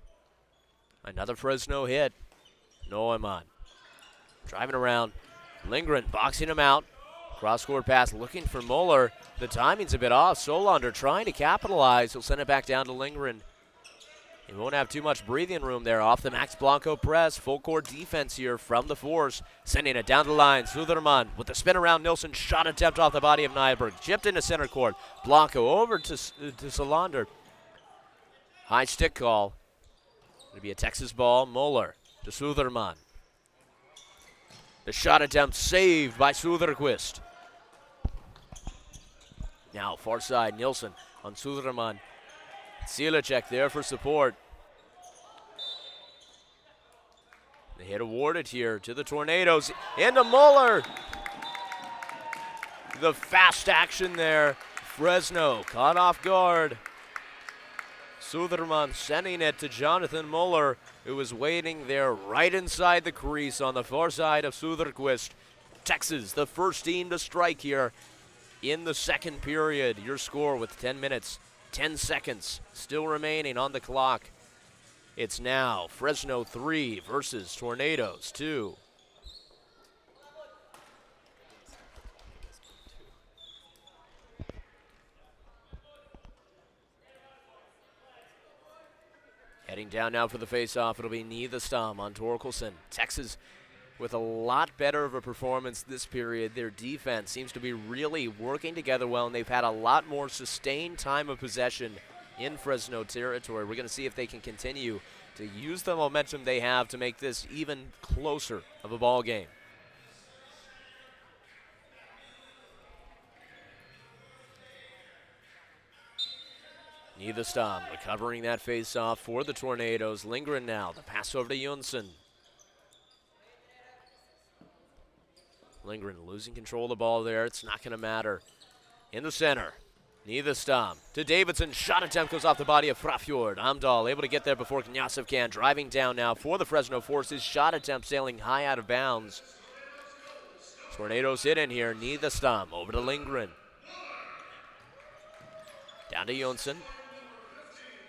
Another Fresno hit. Noeman driving around. Lindgren boxing him out. Cross-court pass looking for Moeller. The timing's a bit off. Solander trying to capitalize. He'll send it back down to Lindgren. He won't have too much breathing room there off the Max Blanco press. Full court defense here from the Force. Sending it down the line. Suderman with the spin around Nilsson. Shot attempt off the body of Nyberg. Chipped into center court. Blanco over to Solander. High stick call. It'll be a Texas ball. Moeller to Suderman. The shot attempt saved by Suderquist. Now far side, Nilsson on Suderman. Silecek there for support. The hit awarded here to the Tornadoes. Into Moeller. The fast action there. Fresno caught off guard. Suderman sending it to Jonathan Moeller, who was waiting there right inside the crease on the far side of Suderquist. Texas, the first team to strike here in the second period. Your score with 10 minutes, 10 seconds still remaining on the clock. It's now Fresno 3 versus Tornadoes 2. Heading down now for the face-off, it'll be Niederstam on Torkelson. Texas with a lot better of a performance this period. Their defense seems to be really working together well, and they've had a lot more sustained time of possession in Fresno territory. We're going to see if they can continue to use the momentum they have to make this even closer of a ball game. Niederstam recovering that face-off for the Tornadoes. Lindgren now, the pass over to Jonsson. Lindgren losing control of the ball there. It's not going to matter. In the center, Niederstam to Davidson. Shot attempt goes off the body of Frafjord. Amdahl able to get there before Knyazov can. Driving down now for the Fresno Forces. Shot attempt sailing high out of bounds. Tornadoes hit in here. Niederstam over to Lindgren. Down to Jonsson.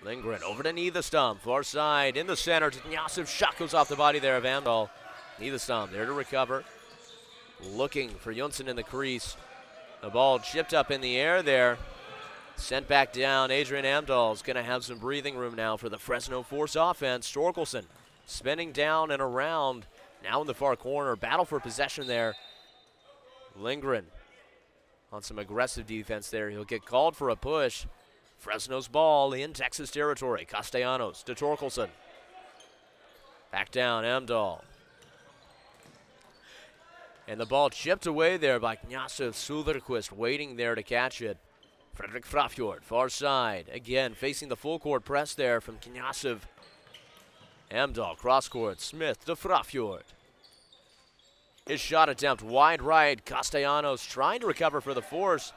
Lindgren over to Niederstam, far side, in the center to Knyazov. Shot goes off the body there of Amdahl. Niederstam there to recover. Looking for Jonsson in the crease. The ball chipped up in the air there. Sent back down. Adrian Amdahl is going to have some breathing room now for the Fresno Force offense. Torkelson spinning down and around. Now in the far corner. Battle for possession there. Lindgren on some aggressive defense there. He'll get called for a push. Fresno's ball in Texas territory. Castellanos to Torkelson. Back down, Amdahl. And the ball chipped away there by Knyazov. Suderquist waiting there to catch it. Frederick Frafjord, far side. Again, facing the full court press there from Knyazov. Amdahl, cross court. Smith to Frafjord. His shot attempt wide right. Castellanos trying to recover for the force.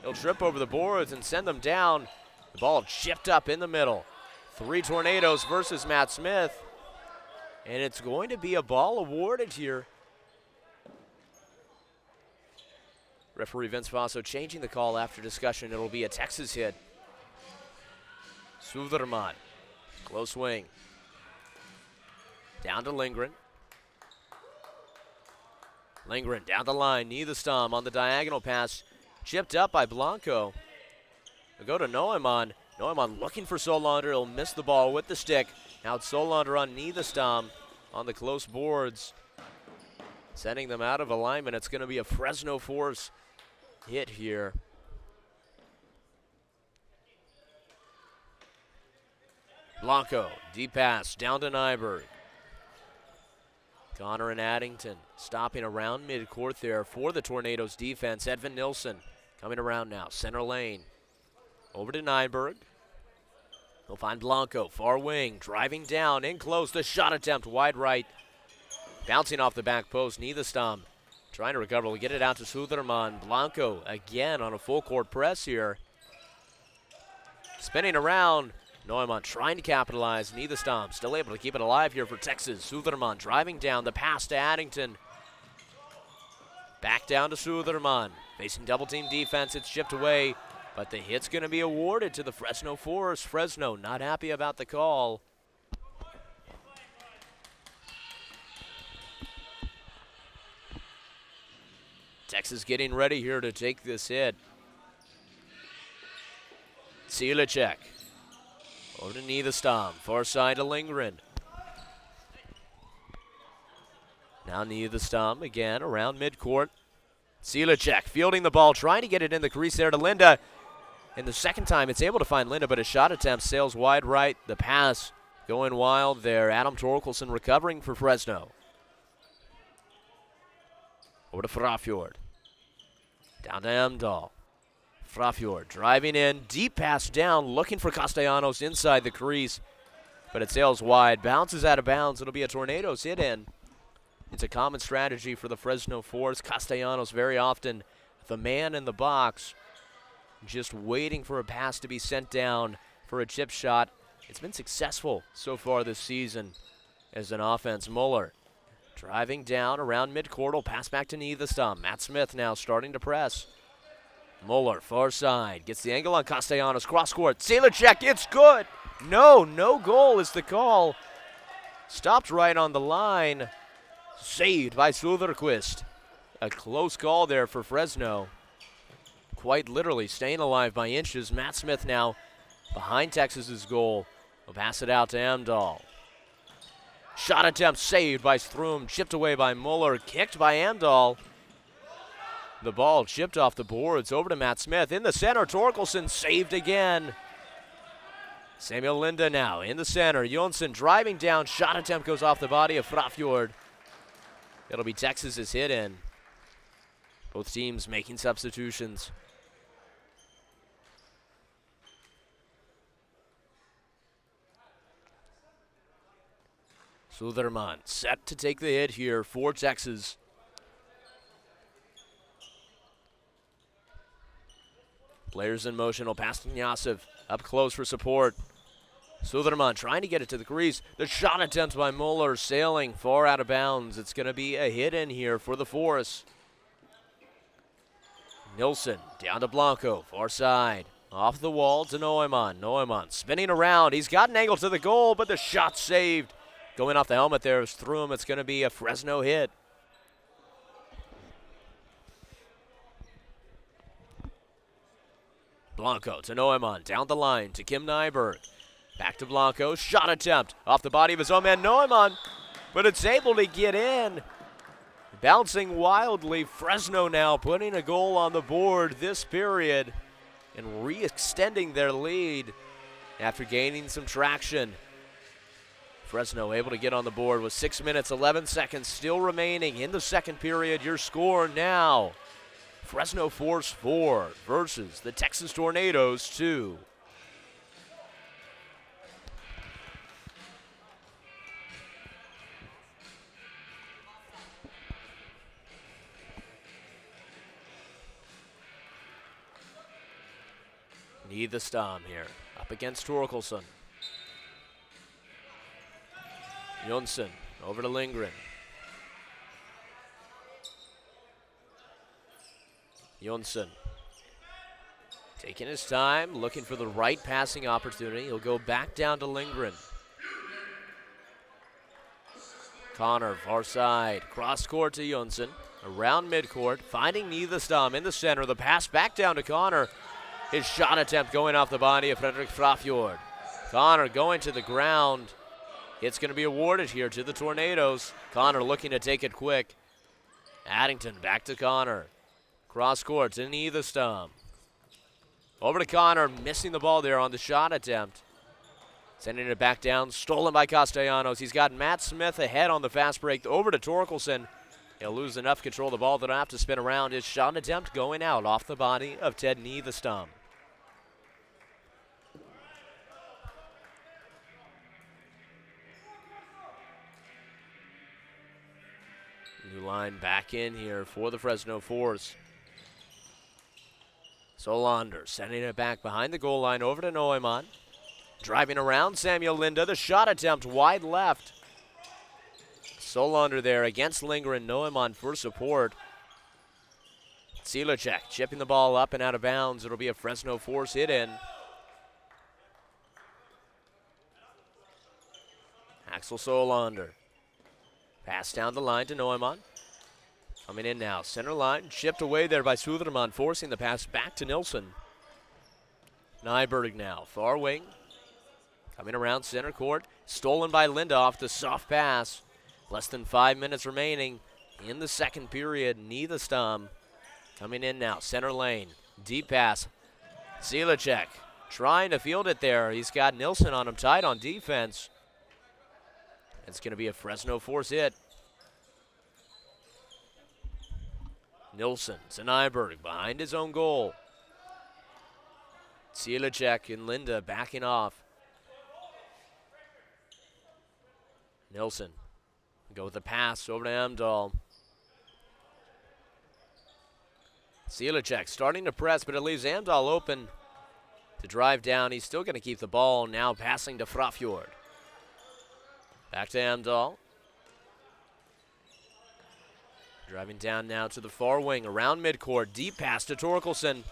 He'll trip over the boards and send them down. The ball chipped up in the middle. 3 Tornadoes versus Matt Smith. And it's going to be a ball awarded here. Referee Vince Faso changing the call after discussion. It'll be a Texas hit. Suderman, close wing. Down to Lindgren. Lindgren down the line. Niederstam on the diagonal pass. Chipped up by Blanco. We'll go to Neumann. Neumann looking for Solander. He'll miss the ball with the stick. Now it's Solander on Niederstam on the close boards. Sending them out of alignment. It's going to be a Fresno force hit here. Blanco, deep pass down to Nyberg. Connor and Addington stopping around midcourt there for the Tornadoes defense. Edvin Nilsson coming around now, center lane. Over to Nyberg. He'll find Blanco, far wing, driving down, in close, the shot attempt, wide right. Bouncing off the back post, Niederstam trying to recover, we'll get it out to Suderman. Blanco again on a full court press here. Spinning around, Neumann trying to capitalize. Niederstam still able to keep it alive here for Texas. Suderman driving down, the pass to Addington. Back down to Suderman. Facing double team defense, it's chipped away, but the hit's going to be awarded to the Fresno Force. Fresno not happy about the call. Texas getting ready here to take this hit. Silecek. Over to Niederstam. Far side to Lindgren. Now Niederstam again around midcourt. Silecek fielding the ball, trying to get it in the crease there to Linda. And the second time it's able to find Linda, but a shot attempt sails wide right. The pass going wild there. Adam Torkelson recovering for Fresno. Over to Frafjord. Down to Amdahl. Frafjord driving in, deep pass down, looking for Castellanos inside the crease, but it sails wide, bounces out of bounds. It'll be a Tornadoes hit in. It's a common strategy for the Fresno Force. Castellanos very often the man in the box, just waiting for a pass to be sent down for a chip shot. It's been successful so far this season as an offense. Muller driving down around midcourt, will pass back to Niederstam. Matt Smith now starting to press. Muller, far side, gets the angle on Castellanos, cross court. Silecek, it's good. No goal is the call. Stopped right on the line. Saved by Söderqvist. A close call there for Fresno. Quite literally staying alive by inches. Matt Smith now behind Texas's goal. Will pass it out to Amdahl. Shot attempt saved by Strum, chipped away by Muller, kicked by Amdahl. The ball chipped off the boards over to Matt Smith. In the center, Torkelson saved again. Samuel Linda now in the center. Jonsson driving down, shot attempt goes off the body of Frafjord. It'll be Texas's hit in. Both teams making substitutions. Suderman set to take the hit here for Texas. Players in motion will pass to Knyazov. Up close for support. Suderman trying to get it to the crease. The shot attempt by Muller sailing far out of bounds. It's going to be a hit in here for the Force. Nilsson down to Blanco, far side. Off the wall to Neumann. Neumann spinning around. He's got an angle to the goal, but the shot saved. Going off the helmet there is Thrum. It's going to be a Fresno hit. Blanco to Neumann, down the line to Kim Nyberg. Back to Blanco, shot attempt off the body of his own man Neumann, but it's able to get in. Bouncing wildly, Fresno now putting a goal on the board this period and re-extending their lead after gaining some traction. Fresno able to get on the board with 6 minutes, 11 seconds still remaining in the second period. Your score now, Fresno Force 4 versus the Texas Tornadoes 2. Need the Stom here, up against Torkelson. Jonsson over to Lindgren. Jonsson taking his time, looking for the right passing opportunity. He'll go back down to Lindgren. Connor, far side, cross court to Jonsson, around midcourt, finding Niederstam in the center. The pass back down to Connor. His shot attempt going off the body of Fredrik Frafjord. Connor going to the ground. It's going to be awarded here to the Tornadoes. Connor looking to take it quick. Addington back to Connor. Cross court to Niederstam. Over to Connor, missing the ball there on the shot attempt. Sending it back down, stolen by Castellanos. He's got Matt Smith ahead on the fast break. Over to Torkelson. He'll lose enough control of the ball that he'll have to spin around. His shot attempt going out off the body of Ted Niederstam. New line back in here for the Fresno Force. Solander sending it back behind the goal line over to Neumann. Driving around Samuel Linda. The shot attempt wide left. Solander there against Lindgren. Neumann for support. Silacek chipping the ball up and out of bounds. It'll be a Fresno Force hit in. Axel Solander. Pass down the line to Neumann. Coming in now, center line, chipped away there by Suderman, forcing the pass back to Nilsson. Nyberg now, far wing. Coming around center court, stolen by Linda off the soft pass. Less than 5 minutes remaining in the second period. Niederstam coming in now, center lane, deep pass. Silacek trying to field it there. He's got Nilsson on him tight on defense. It's going to be a Fresno Force hit. Nilsson to Nyberg behind his own goal. Silacek and Linda backing off. Nilsson go with the pass over to Amdahl. Silacek starting to press, but it leaves Amdahl open to drive down. He's still going to keep the ball. Now passing to Frafjord. Back to Amdahl. Driving down now to the far wing, around midcourt, deep pass to Torkelson.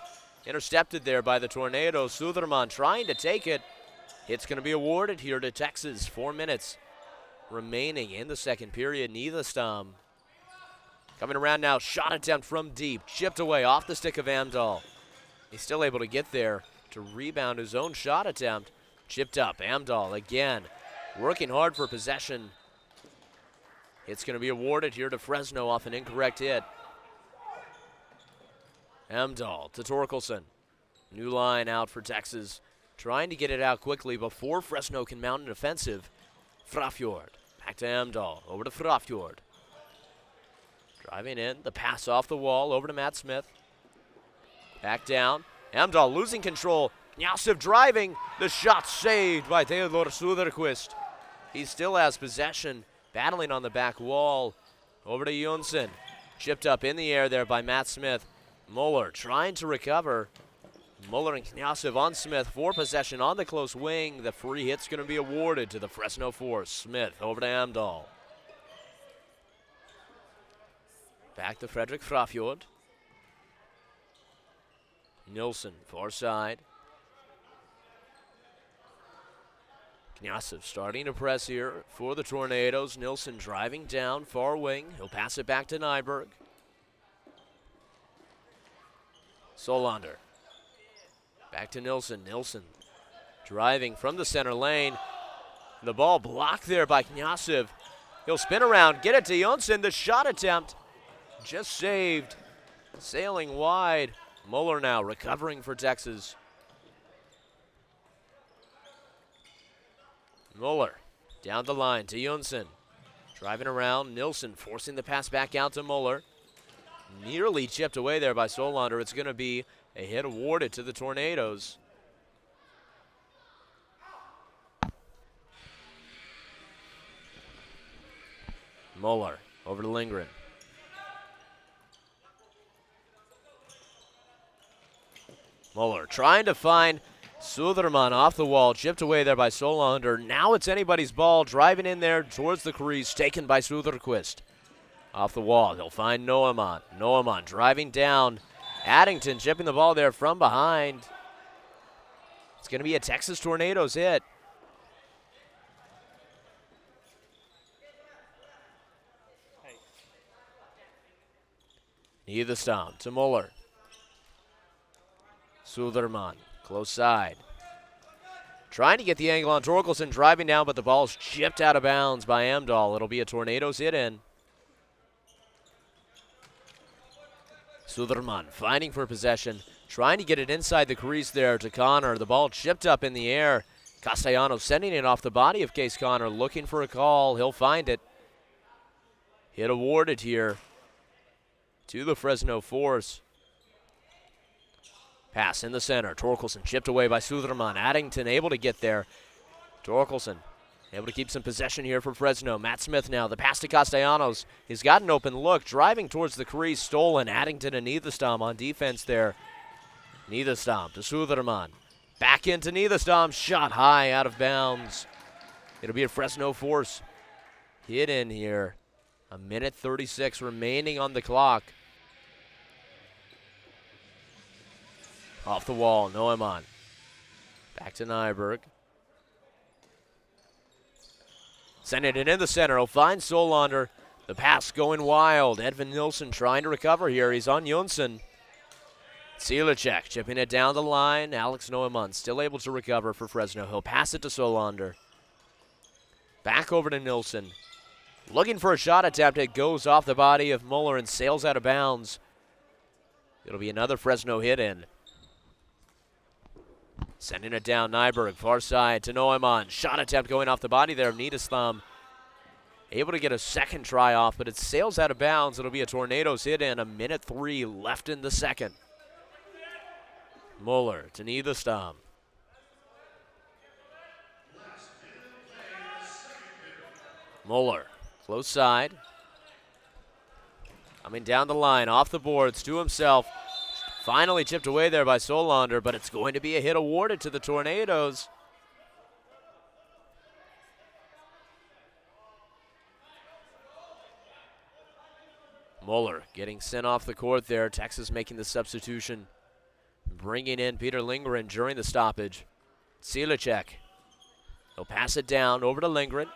Intercepted there by the Tornadoes. Suderman trying to take it. It's going to be awarded here to Texas. 4 minutes remaining in the second period. Niederstam coming around now, shot attempt from deep, chipped away off the stick of Amdahl. He's still able to get there to rebound his own shot attempt. Chipped up, Amdahl again, working hard for possession. It's going to be awarded here to Fresno off an incorrect hit. Amdahl to Torkelson. New line out for Texas. Trying to get it out quickly before Fresno can mount an offensive. Frafjord. Back to Amdahl. Over to Frafjord. Driving in. The pass off the wall. Over to Matt Smith. Back down. Amdahl losing control. Knyazov driving. The shot saved by Theodor Söderqvist. He still has possession. Battling on the back wall. Over to Jonsson. Chipped up in the air there by Matt Smith. Muller trying to recover. Muller and Knyazov on Smith for possession on the close wing. The free hit's going to be awarded to the Fresno Force. Smith over to Amdahl. Back to Fredrik Frafjord. Nilsson far side. Knyazov starting to press here for the Tornadoes. Nilsson driving down far wing. He'll pass it back to Nyberg. Solander. Back to Nilsson. Nilsson driving from the center lane. The ball blocked there by Knyazov. He'll spin around, get it to Jonsson. The shot attempt just saved. Sailing wide. Muller now recovering for Texas. Muller down the line to Jonsson. Driving around, Nilsson forcing the pass back out to Muller. Nearly chipped away there by Solander. It's going to be a hit awarded to the Tornadoes. Muller over to Lindgren. Muller trying to find Suderman off the wall, chipped away there by Solander. Now it's anybody's ball, driving in there towards the crease, taken by Suderquist. Off the wall, they'll find Noeman. Noeman driving down. Addington chipping the ball there from behind. It's going to be a Texas Tornadoes hit. Niederstam to Muller. Suderman, close side. Trying to get the angle on Torkelson, driving down, but the ball's chipped out of bounds by Amdahl. It'll be a Tornadoes hit in. Suderman fighting for possession, trying to get it inside the crease there to Connor. The ball chipped up in the air. Castellanos sending it off the body of Case Connor, looking for a call. He'll find it. Hit awarded here to the Fresno Force. Pass in the center. Torkelson chipped away by Suderman. Addington able to get there. Torkelson able to keep some possession here for Fresno. Matt Smith now. The pass to Castellanos. He's got an open look. Driving towards the crease. Stolen. Addington and Niederstam on defense there. Niederstam to Suderman. Back into Niederstam. Shot high out of bounds. It'll be a Fresno Force hit in here. A minute 36 remaining on the clock. Off the wall, Noeman. Back to Nyberg. Sending it in the center. He'll find Solander. The pass going wild. Edvin Nilsson trying to recover here. He's on Jonsson. Silecek chipping it down the line. Alex Noeman still able to recover for Fresno. He'll pass it to Solander. Back over to Nilsson. Looking for a shot attempt. It goes off the body of Muller and sails out of bounds. It'll be another Fresno hit in. Sending it down, Nyberg, far side to Noeman. Shot attempt going off the body there of Niederstam. Able to get a second try off, but it sails out of bounds. It'll be a Tornadoes hit in. A minute 3 left in the second. Muller to Niederstam. Muller, close side. Coming down the line, off the boards to himself. Finally chipped away there by Solander, but it's going to be a hit awarded to the Tornadoes. Muller getting sent off the court there. Texas making the substitution. Bringing in Peter Lindgren during the stoppage. Silecek. He'll pass it down over to Lindgren.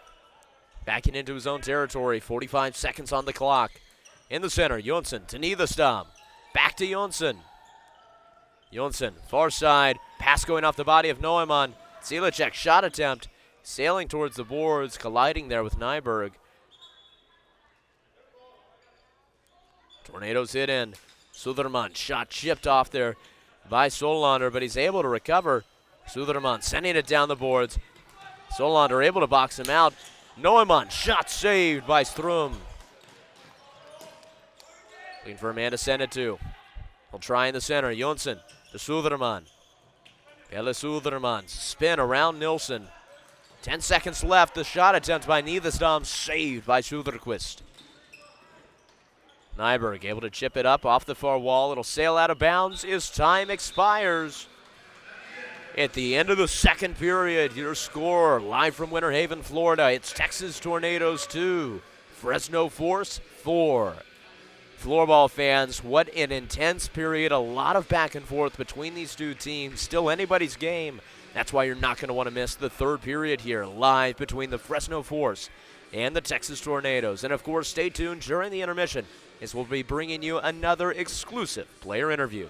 Backing into his own territory. 45 seconds on the clock. In the center, Jonsson to Niederstam. Back to Jonsson. Jonsson, far side. Pass going off the body of Noeman. Silecek, shot attempt. Sailing towards the boards, colliding there with Nyberg. Tornadoes hit in. Suderman, shot chipped off there by Solander, but he's able to recover. Suderman sending it down the boards. Solander able to box him out. Noeman, shot saved by Strum. Looking for a man to send it to. He'll try in the center. Jonsson to Suderman. Pelle Suderman. Spin around Nilsson. 10 seconds left. The shot attempt by Niederstam saved by Suderquist. Nyberg able to chip it up off the far wall. It'll sail out of bounds as time expires. At the end of the second period, your score live from Winter Haven, Florida. It's Texas Tornadoes 2, Fresno Force 4. Floorball fans, what an intense period. A lot of back and forth between these two teams. Still anybody's game. That's why you're not going to want to miss the third period here, live between the Fresno Force and the Texas Tornadoes. And, of course, stay tuned during the intermission as we'll be bringing you another exclusive player interview.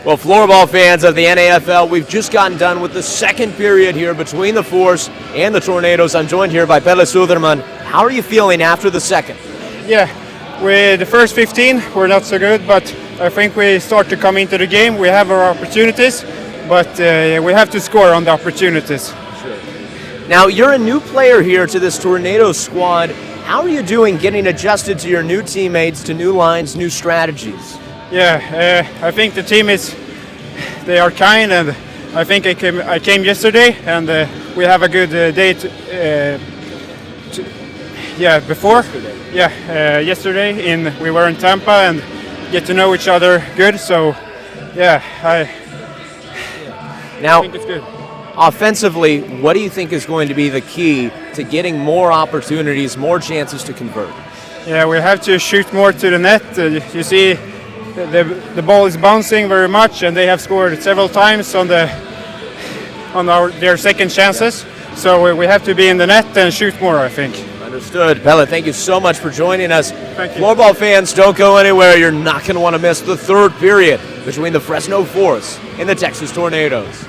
Well, floorball fans of the NAFL, we've just gotten done with the second period here between the Force and the Tornadoes. I'm joined here by Pelle Suderman. How are you feeling after the second? Yeah, the first 15 were not so good, but I think we start to come into the game. We have our opportunities, but we have to score on the opportunities. Now, you're a new player here to this Tornado squad. How are you doing getting adjusted to your new teammates, to new lines, new strategies? Yeah, I think the team they are kind, and I think I came yesterday, and we have a good day before. Yesterday we were in Tampa and get to know each other good. So, yeah, I think it's good. Offensively, what do you think is going to be the key to getting more opportunities, more chances to convert? Yeah, we have to shoot more to the net. You see, the ball is bouncing very much, and they have scored several times on their second chances. So we have to be in the net and shoot more, I think. Understood. Pelle, thank you so much for joining us. Thank you. Floorball fans, don't go anywhere. You're not going to want to miss the third period between the Fresno Force and the Texas Tornadoes.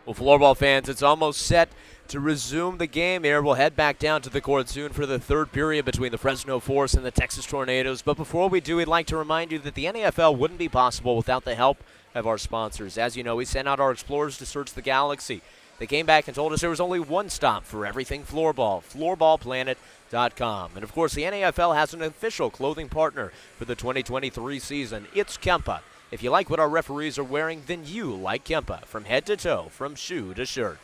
Well, floorball fans, it's almost set to resume the game here. We'll head back down to the court soon for the third period between the Fresno Force and the Texas Tornadoes. But before we do, we'd like to remind you that the NAFL wouldn't be possible without the help of our sponsors. As you know, we sent out our explorers to search the galaxy. They came back and told us there was only one stop for everything floorball, floorballplanet.com. And, of course, the NAFL has an official clothing partner for the 2023 season. It's Kempa. If you like what our referees are wearing, then you like Kempa, from head to toe, from shoe to shirt.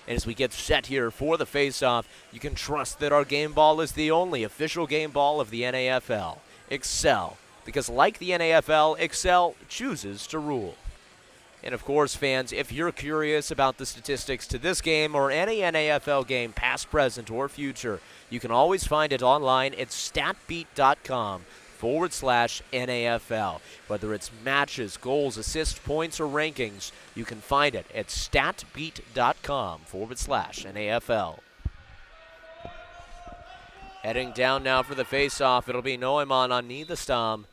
And as we get set here for the face-off, you can trust that our game ball is the only official game ball of the NAFL. Excel, because like the NAFL, Excel chooses to rule. And of course, fans, if you're curious about the statistics to this game or any NAFL game, past, present, or future, you can always find it online at statbeat.com/NAFL. Whether it's matches, goals, assists, points, or rankings, you can find it at statbeat.com/NAFL. Heading down now for the face-off, it'll be Neumann on Niederstam.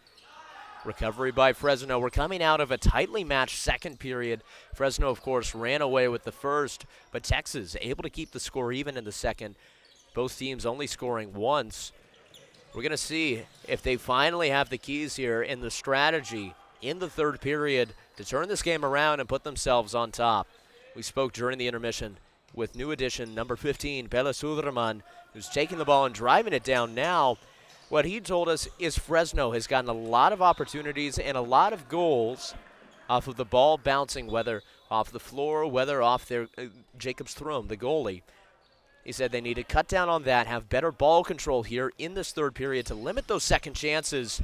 Recovery by Fresno. We're coming out of a tightly matched second period. Fresno, of course, ran away with the first, but Texas able to keep the score even in the second. Both teams only scoring once. We're going to see if they finally have the keys here in the strategy in the third period to turn this game around and put themselves on top. We spoke during the intermission with new addition number 15, Pelle Suderman, who's taking the ball and driving it down now. What he told us is Fresno has gotten a lot of opportunities and a lot of goals off of the ball bouncing, whether off the floor, whether off their Jacob's Thrum, the goalie. He said they need to cut down on that, have better ball control here in this third period to limit those second chances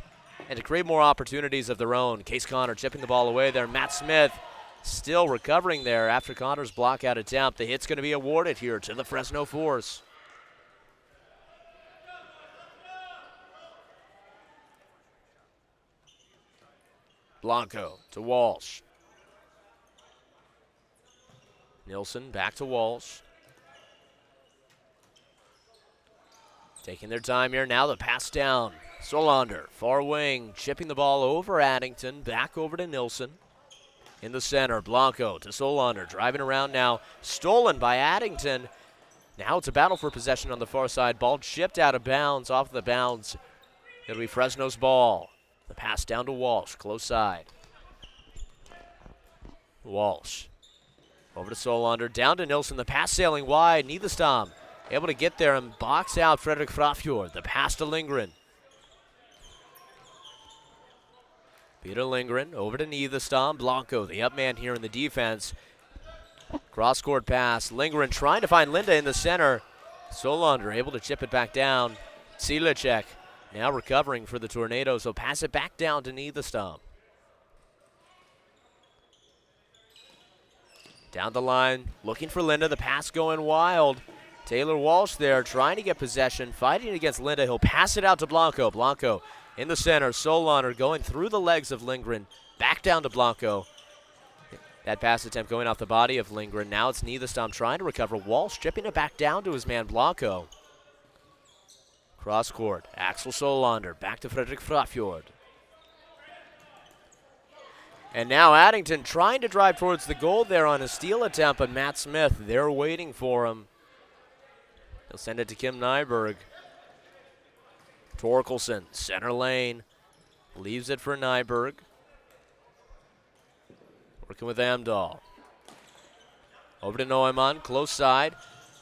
and to create more opportunities of their own. Case Connor chipping the ball away there. Matt Smith still recovering there after Connor's block out attempt. The hit's going to be awarded here to the Fresno Force. Blanco to Walsh. Nilsson back to Walsh. Taking their time here now, the pass down. Solander, far wing, chipping the ball over Addington, back over to Nilsson. In the center, Blanco to Solander, driving around now, stolen by Addington. Now it's a battle for possession on the far side. Ball chipped out of bounds, off the bounds. It'll be Fresno's ball. The pass down to Walsh, close side. Walsh over to Solander, down to Nilsson. The pass sailing wide. Niederstam able to get there and box out Fredrik Frafjord. The pass to Lindgren. Peter Lindgren over to Niederstam. Blanco, the up man here in the defense. Cross-court pass. Lindgren trying to find Linda in the center. Solander able to chip it back down. Silecek now recovering for the Tornadoes. He'll pass it back down to Niederstam. Down the line, looking for Linda. The pass going wild. Taylor Walsh there trying to get possession, fighting against Linda. He'll pass it out to Blanco. Blanco in the center. Solander going through the legs of Lindgren. Back down to Blanco. That pass attempt going off the body of Lindgren. Now it's Niederstam trying to recover. Walsh stripping it back down to his man Blanco. Cross court. Axel Solander back to Fredrik Frafjord. And now Addington trying to drive towards the goal there on a steal attempt, but Matt Smith, they're waiting for him. He'll send it to Kim Nyberg. Torkelson, center lane, leaves it for Nyberg. Working with Amdahl. Over to Neumann, close side.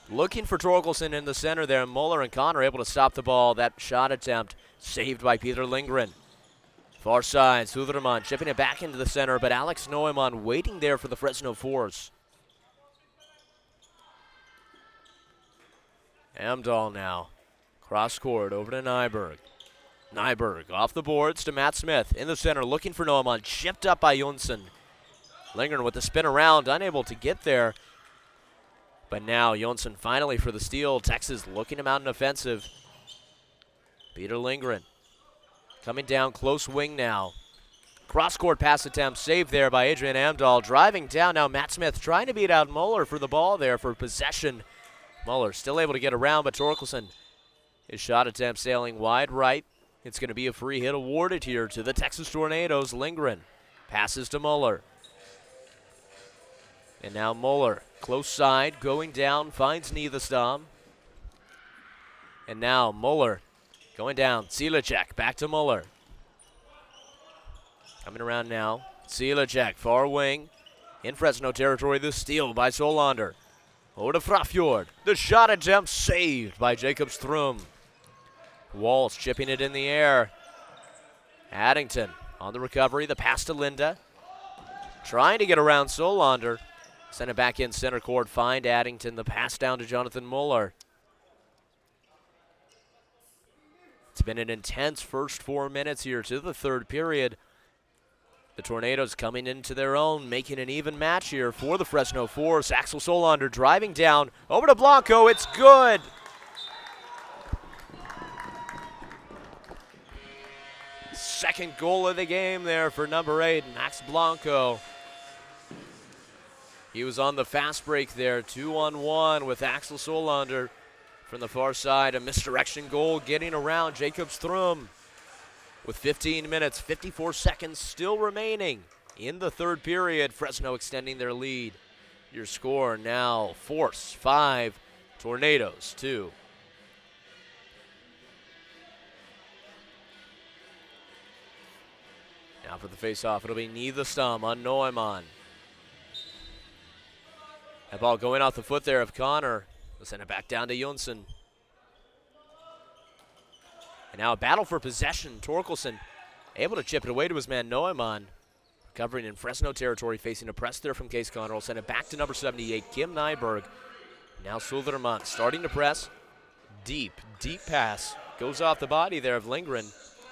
Looking for Torkelson in the center there. Muller and Connor able to stop the ball. That shot attempt saved by Peter Lindgren. Far side, Suderman chipping it back into the center, but Alex Neumann waiting there for the Fresno Force. Amdahl now. Cross court over to Nyberg. Nyberg off the boards to Matt Smith. In the center, looking for Neumann. Chipped up by Jonsson. Lindgren with the spin around, unable to get there. But now Jonsson finally for the steal. Texas looking him out in offensive. Peter Lindgren coming down close wing now. Cross-court pass attempt saved there by Adrian Amdahl. Driving down now Matt Smith trying to beat out Muller for the ball there for possession. Muller still able to get around, but Torkelson, his shot attempt sailing wide right. It's going to be a free hit awarded here to the Texas Tornadoes. Lindgren passes to Muller. And now Muller Close side, going down, finds Niederstam. And now Muller going down. Silecek back to Muller. Coming around now. Silecek, far wing. In Fresno territory, the steal by Solander. Over to Frafjord. The shot attempt saved by Jacob Strum. Walsh chipping it in the air. Addington on the recovery. The pass to Linda. Trying to get around Solander. Send it back in center court. Find Addington. The pass down to Jonathan Muller. It's been an intense first 4 minutes here to the third period. The Tornadoes coming into their own, making an even match here for the Fresno Force. Axel Solander driving down over to Blanco. It's good. Second goal of the game there for number 8, Max Blanco. He was on the fast break there, 2-on-1 with Axel Solander from the far side. A misdirection goal getting around Jacob Strum. With 15 minutes, 54 seconds still remaining in the third period. Fresno extending their lead. Your score now, Force 5, Tornadoes 2. Now for the face-off, it'll be Niederstam on Neumann. That ball going off the foot there of Connor. They'll send it back down to Jonsson. And now a battle for possession. Torkelson able to chip it away to his man Neumann. Recovering in Fresno territory, facing a press there from Case Connor. Will send it back to number 78, Kim Nyberg. Now Sulderman starting to press. Deep pass. Goes off the body there of Lindgren.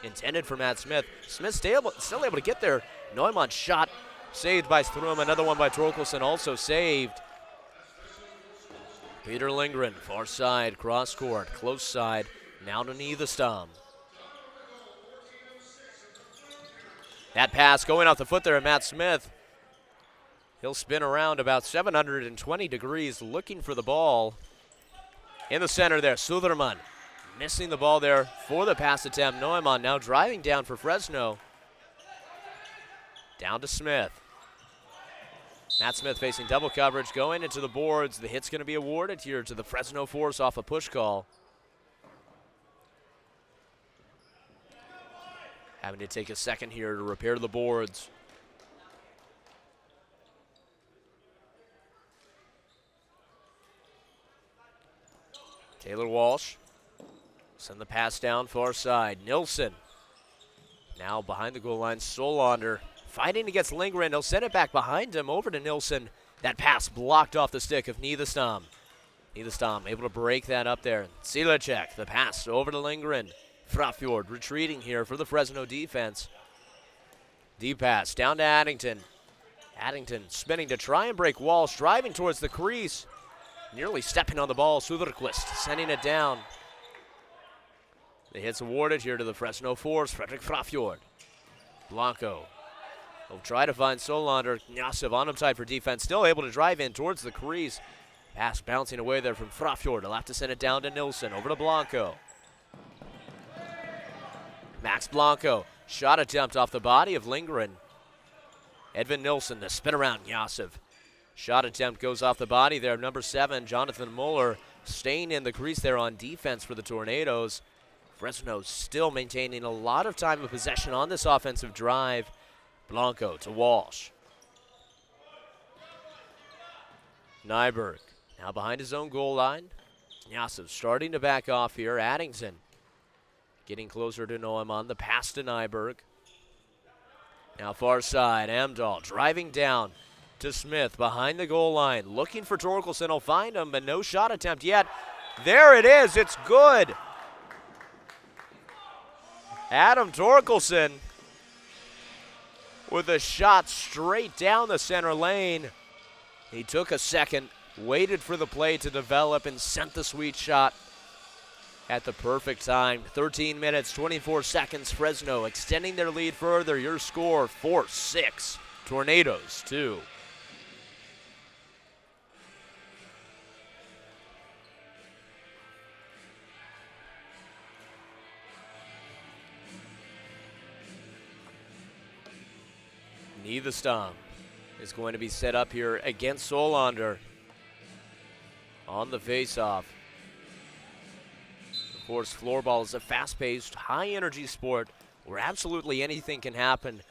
Intended for Matt Smith. Smith still able to get there. Neumann's shot saved by Strum. Another one by Torkelson also saved. Peter Lindgren, far side, cross court, close side. Now to Niederstam. That pass going off the foot there of Matt Smith. He'll spin around about 720 degrees looking for the ball. In the center there, Suderman missing the ball there for the pass attempt. Neumann now driving down for Fresno. Down to Smith. Matt Smith facing double coverage, going into the boards. The hit's going to be awarded here to the Fresno Force off a push call. Having to take a second here to repair the boards. Taylor Walsh. Send the pass down far side. Nilsson. Now behind the goal line, Solander fighting against Lindgren. He'll send it back behind him over to Nilsson. That pass blocked off the stick of Niederstam. Niederstam able to break that up there. Silecek, the pass over to Lindgren. Frafjord retreating here for the Fresno defense. Deep pass down to Addington. Addington spinning to try and break Walsh, driving towards the crease. Nearly stepping on the ball. Suderquist sending it down. The hit's awarded here to the Fresno Force. Frederick Frafjord. Blanco will try to find Solander. Knyasov on him tight for defense. Still able to drive in towards the crease. Pass bouncing away there from Frafjord. He'll have to send it down to Nilsson. Over to Blanco. Max Blanco. Shot attempt off the body of Lindgren. Edvin Nilsson to spin around Knyasov. Shot attempt goes off the body there. Number 7, Jonathan Muller, staying in the crease there on defense for the Tornadoes. Fresno still maintaining a lot of time of possession on this offensive drive. Blanco to Walsh. Nyberg now behind his own goal line. Knyasov starting to back off here. Addington getting closer to Neumann. The pass to Nyberg. Now far side, Amdahl driving down to Smith behind the goal line. Looking for Torkelson. He'll find him, but no shot attempt yet. There it is. It's good. Adam Torkelson with a shot straight down the center lane. He took a second, waited for the play to develop, and sent the sweet shot at the perfect time. 13 minutes, 24 seconds. Fresno extending their lead further. Your score, Force 6, Tornadoes 2. Niederstam is going to be set up here against Solander. on the faceoff. Of course, floorball is a fast-paced, high-energy sport where absolutely anything can happen.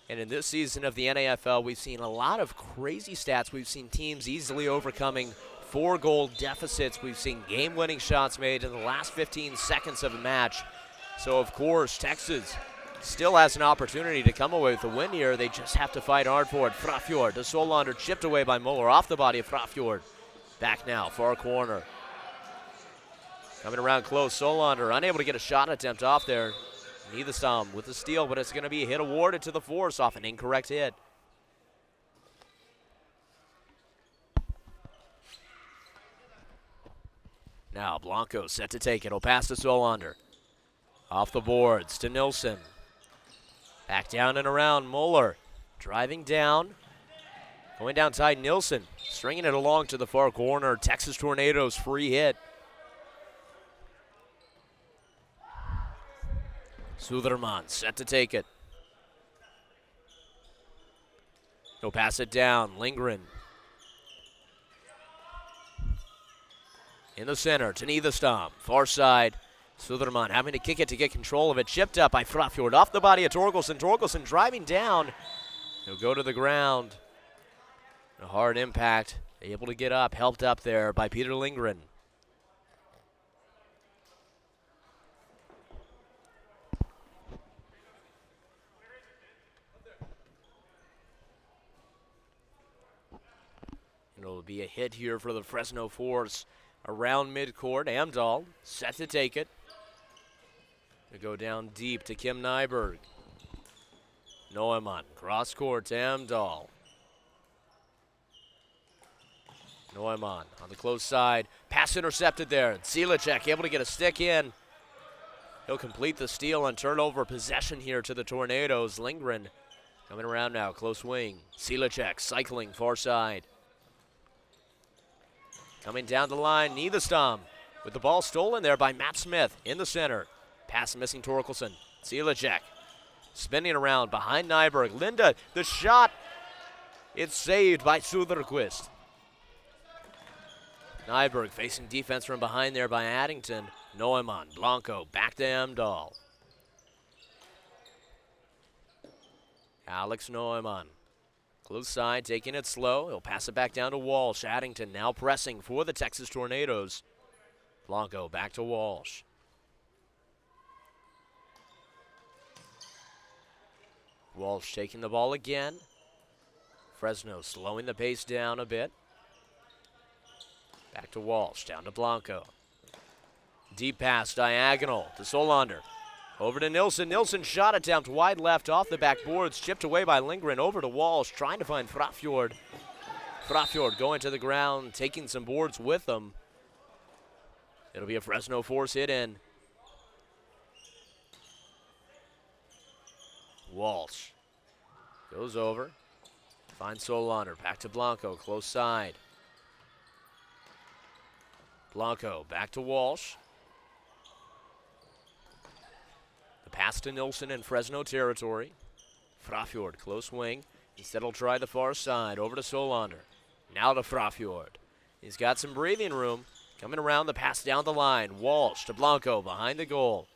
And in this season of the NFL, we've seen a lot of crazy stats. We've seen teams easily overcoming 4-goal deficits. We've seen game-winning shots made in the last 15 seconds of a match. So, of course, Texas still has an opportunity to come away with a win here. They just have to fight hard for it. Frafjord to Solander, chipped away by Muller, off the body of Frafjord. Back now, far corner. Coming around close, Solander unable to get a shot attempt off there. Niederstam with the steal, but it's going to be a hit awarded to the force off an incorrect hit. Now Blanco set to take it. He'll pass to Solander. Off the boards to Nilsson. Back down and around, Muller. Driving down. Going down tight, Nilsson. Stringing it along to the far corner. Texas Tornadoes free hit. Suderman set to take it. He'll pass it down. Lindgren. In the center to Niederstam. Far side. Suderman having to kick it to get control of it. Chipped up by Frafjord. Off the body of Torkelson. Torkelson driving down. He'll go to the ground. A hard impact. Able to get up. Helped up there by Peter Lindgren. It'll be a hit here for the Fresno Force around midcourt. Amdahl set to take it. To go down deep to Kim Nyberg. Neumann, cross court to Amdahl. Neumann on the close side. Pass intercepted there. Zilicek able to get a stick in. He'll complete the steal on turnover possession here to the Tornadoes. Lindgren coming around now, close wing. Zilicek cycling far side. Coming down the line, Niederstam with the ball stolen there by Matt Smith in the center. Pass missing Torkelson. Zilicek spinning around behind Nyberg. Linda, the shot. It's saved by Söderqvist. Nyberg facing defense from behind there by Addington. Neumann, Blanco, back to Amdahl. Alex Neumann. Close side, taking it slow. He'll pass it back down to Walsh. Addington now pressing for the Texas Tornadoes. Blanco back to Walsh. Walsh taking the ball again. Fresno slowing the pace down a bit. Back to Walsh, down to Blanco. Deep pass, diagonal to Solander. Over to Nilsson. Nilsson shot attempt wide left off the backboards. Chipped away by Lindgren. Over to Walsh. Trying to find Frafjord. Frafjord going to the ground. Taking some boards with him. It'll be a Fresno Force hit in. Walsh. Goes over. Finds Solander. Back to Blanco. Close side. Blanco back to Walsh. Pass to Nilsson in Fresno territory. Frafjord, close wing. Instead he'll try the far side. Over to Solander. Now to Frafjord. He's got some breathing room. Coming around the pass down the line. Walsh to Blanco behind the goal.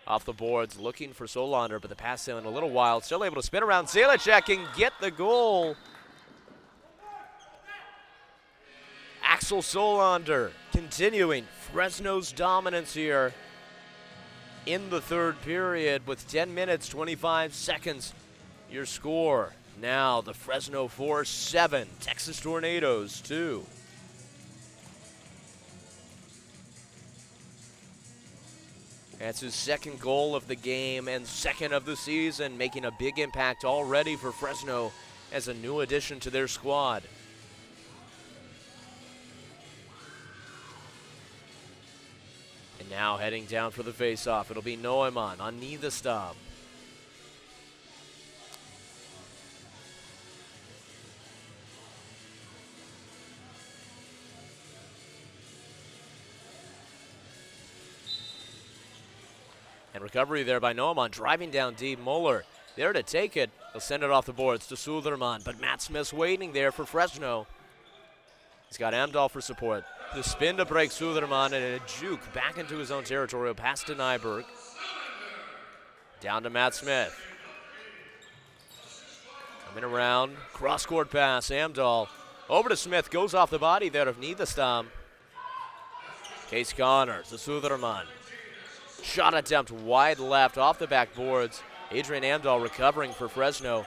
Off the boards looking for Solander, but the pass in a little wild. Still able to spin around. Zilicek and get the goal. Axel Solander continuing Fresno's dominance here in the third period with 10 minutes, 25 seconds. Your score now, the Fresno Force 7, Texas Tornadoes 2. That's his second goal of the game and second of the season, making a big impact already for Fresno as a new addition to their squad. And now heading down for the faceoff. It'll be Neumann on Niederstam. And recovery there by Neumann, driving down deep. Muller there to take it. He'll send it off the boards to Suderman, but Matt Smith's waiting there for Fresno. He's got Amdahl for support. The spin to break Suderman and a juke back into his own territorial pass to Nyberg. Down to Matt Smith. Coming around, cross-court pass, Amdahl. Over to Smith, goes off the body there of Nidestam. Case Connors to Suderman. Shot attempt wide left off the backboards. Adrian Amdahl recovering for Fresno.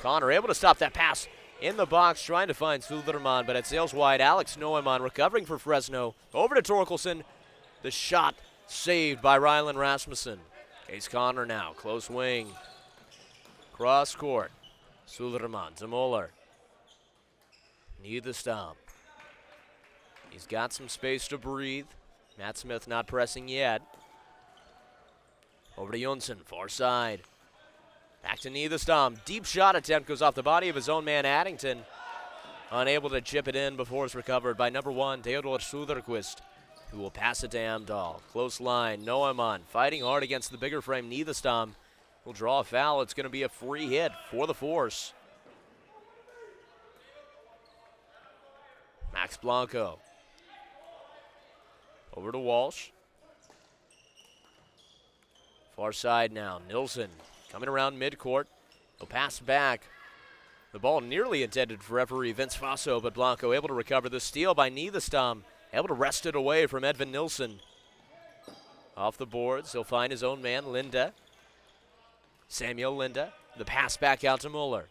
Connor able to stop that pass in the box, trying to find Suderman, but it sails wide. Alex Neumann recovering for Fresno. Over to Torkelson. The shot saved by Rylan Rasmussen. Case Connor now, close wing. Cross court. Suderman to Muller. Nidestam. He's got some space to breathe. Matt Smith not pressing yet. Over to Jonsson, far side. Back to Nidestam. Deep shot attempt goes off the body of his own man, Addington. Unable to chip it in before it's recovered by number 1, Theodor Söderqvist, who will pass it to Amdahl. Close line, Neumann fighting hard against the bigger frame. Nidestam will draw a foul. It's going to be a free hit for the Force. Max Blanco. Over to Walsh. Far side now, Nilsson coming around midcourt. He'll pass back. The ball nearly intended for referee Vince Faso, but Blanco able to recover the steal by Nidestam. Able to wrest it away from Edvin Nilsson. Off the boards, he'll find his own man, Linda. Samuel Linda. The pass back out to Muller.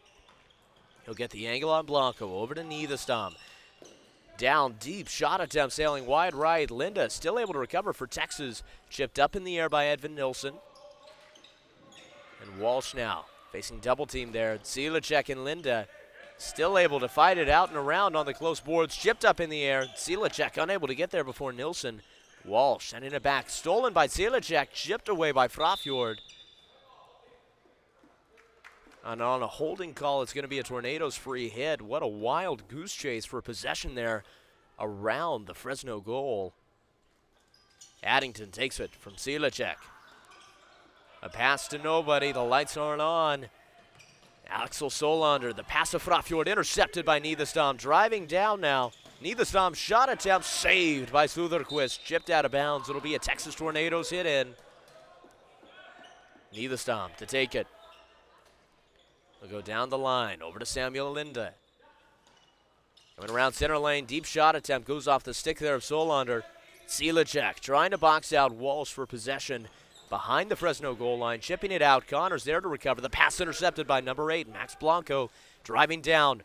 He'll get the angle on Blanco. Over to Nidestam. Down deep, shot attempt sailing wide right. Linda still able to recover for Texas. Chipped up in the air by Edvin Nilsson. And Walsh now facing double team there. Zilicek and Linda still able to fight it out and around on the close boards. Chipped up in the air. Zilicek unable to get there before Nilsson. Walsh sending it back. Stolen by Zilicek. Chipped away by Frafjord. And on a holding call, it's going to be a Tornadoes free hit. What a wild goose chase for possession there around the Fresno goal. Addington takes it from Zilicek. A pass to nobody. The lights aren't on. Axel Solander, the pass to Frafjord, intercepted by Nidestam. Driving down now. Nidestam shot attempt saved by Söderqvist. Chipped out of bounds. It'll be a Texas Tornadoes hit in. Nidestam to take it. They'll go down the line, over to Samuel Linda. Coming around center lane, deep shot attempt goes off the stick there of Solander. Zilicek trying to box out Walsh for possession behind the Fresno goal line, chipping it out. Connors there to recover. The pass intercepted by number 8, Max Blanco, driving down.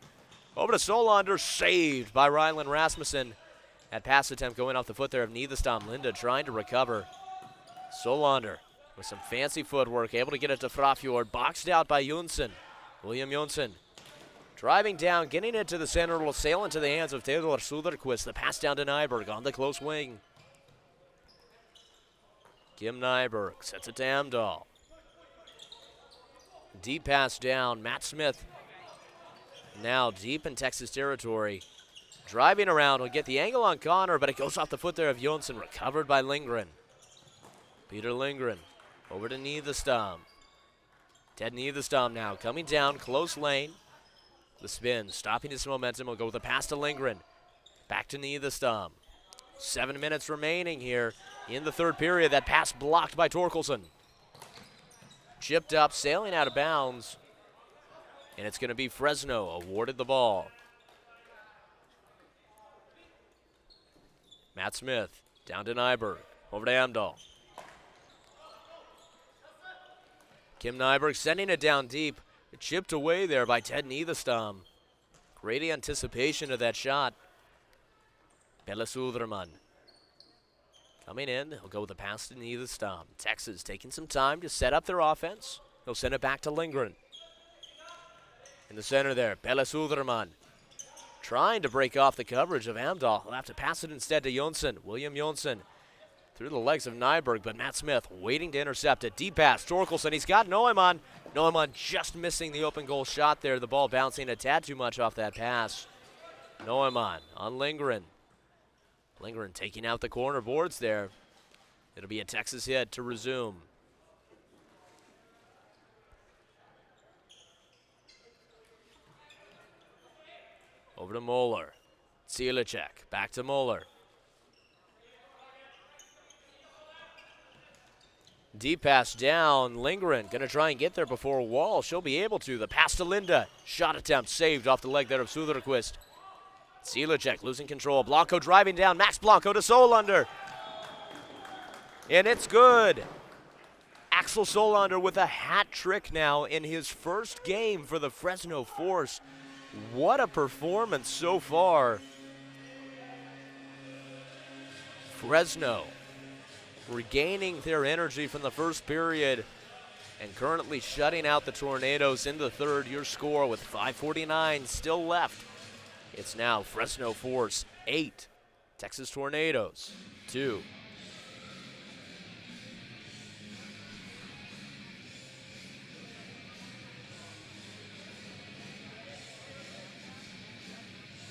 Over to Solander, saved by Rylan Rasmussen. That pass attempt going off the foot there of Nidestam. Linda trying to recover. Solander with some fancy footwork, able to get it to Frafjord, boxed out by Jonsson. William Jonsson driving down, getting it to the center, will sail into the hands of Theodor Söderqvist. The pass down to Nyberg on the close wing. Kim Nyberg sets it to Amdahl. Deep pass down, Matt Smith. Now deep in Texas territory. Driving around, will get the angle on Connor, but it goes off the foot there of Jonsson, recovered by Lindgren. Peter Lindgren over to Nidestam. Ted Nidestam now coming down, close lane. The spin, stopping his momentum. Will go with a pass to Lindgren. Back to Nidestam. 7 minutes remaining here in the third period. That pass blocked by Torkelson. Chipped up, sailing out of bounds. And it's going to be Fresno awarded the ball. Matt Smith down to Nyberg. Over to Amdahl. Kim Nyberg sending it down deep. Chipped away there by Ted Nidestam. Great anticipation of that shot. Pelle Suderman coming in. He'll go with a pass to Nidestam. Texas taking some time to set up their offense. He'll send it back to Lindgren. In the center there, Pelle Suderman trying to break off the coverage of Amdahl. He'll have to pass it instead to Jonsson. William Jonsson through the legs of Nyberg, but Matt Smith waiting to intercept it. Deep pass, Torkelson. He's got Neumann. Neumann just missing the open goal shot there. The ball bouncing a tad too much off that pass. Neumann on Lindgren. Lindgren taking out the corner boards there. It'll be a Texas hit to resume. Over to Muller. Silicek, back to Muller. Deep pass down, Lindgren going to try and get there before Wall. She'll be able to. The pass to Linda. Shot attempt saved off the leg there of Söderqvist. Silicek losing control. Blanco driving down. Max Blanco to Solander. And it's good. Axel Solander with a hat trick now in his first game for the Fresno Force. What a performance so far. Fresno regaining their energy from the first period and currently shutting out the Tornadoes in the third. Your score with 5:49 still left. It's now Fresno Force 8, Texas Tornadoes 2.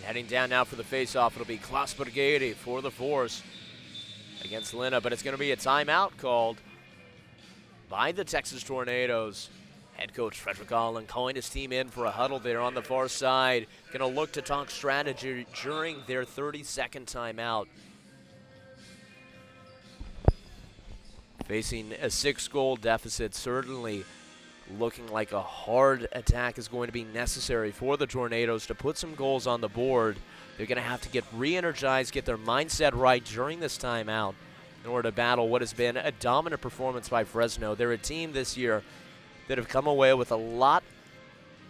Heading down now for the faceoff, it'll be Klaus Bergeri for the Force against Lina, but it's going to be a timeout called by the Texas Tornadoes. Head coach Frederick Allen calling his team in for a huddle there on the far side. Going to look to talk strategy during their 32nd timeout. Facing a 6-goal deficit, certainly looking like a hard attack is going to be necessary for the Tornadoes to put some goals on the board. They're going to have to get re-energized, get their mindset right during this timeout in order to battle what has been a dominant performance by Fresno. They're a team this year that have come away with a lot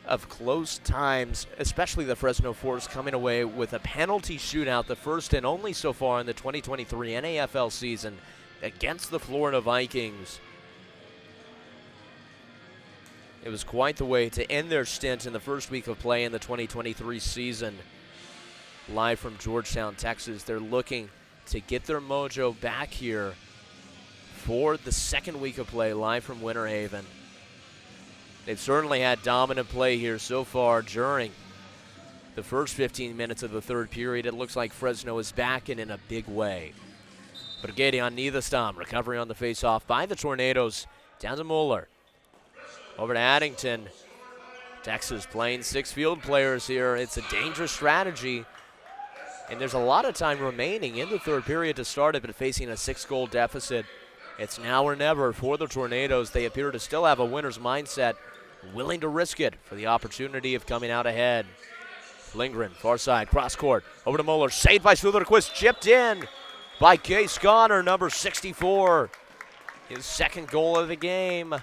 of close times, especially the Fresno Force coming away with a penalty shootout, the first and only so far in the 2023 NAFL season against the Florida Vikings. It was quite the way to end their stint in the first week of play in the 2023 season. Live from Georgetown, Texas, they're looking to get their mojo back here for the second week of play, live from Winter Haven. They've certainly had dominant play here so far during the first 15 minutes of the third period. It looks like Fresno is back and in a big way. Bergedi on Niederstam, recovery on the faceoff by the Tornadoes. Down to Muller. Over to Addington. Texas playing 6 field players here. It's a dangerous strategy. And there's a lot of time remaining in the third period to start it, but facing a 6-goal deficit. It's now or never for the Tornadoes. They appear to still have a winner's mindset, willing to risk it for the opportunity of coming out ahead. Lindgren, far side, cross court, over to Muller, saved by Söderqvist, chipped in by Case Connor, number 64. His second goal of the game.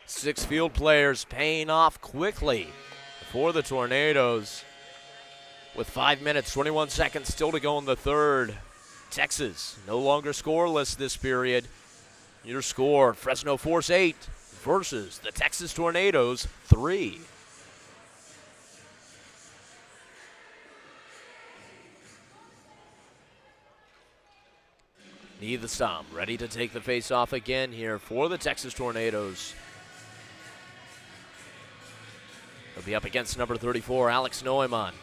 6 field players paying off quickly for the Tornadoes. With 5 minutes, 21 seconds still to go in the third. Texas no longer scoreless this period. Your score, Fresno Force 8 versus the Texas Tornadoes 3. Niederstam ready to take the face-off again here for the Texas Tornadoes. He'll be up against number 34, Alex Neumann.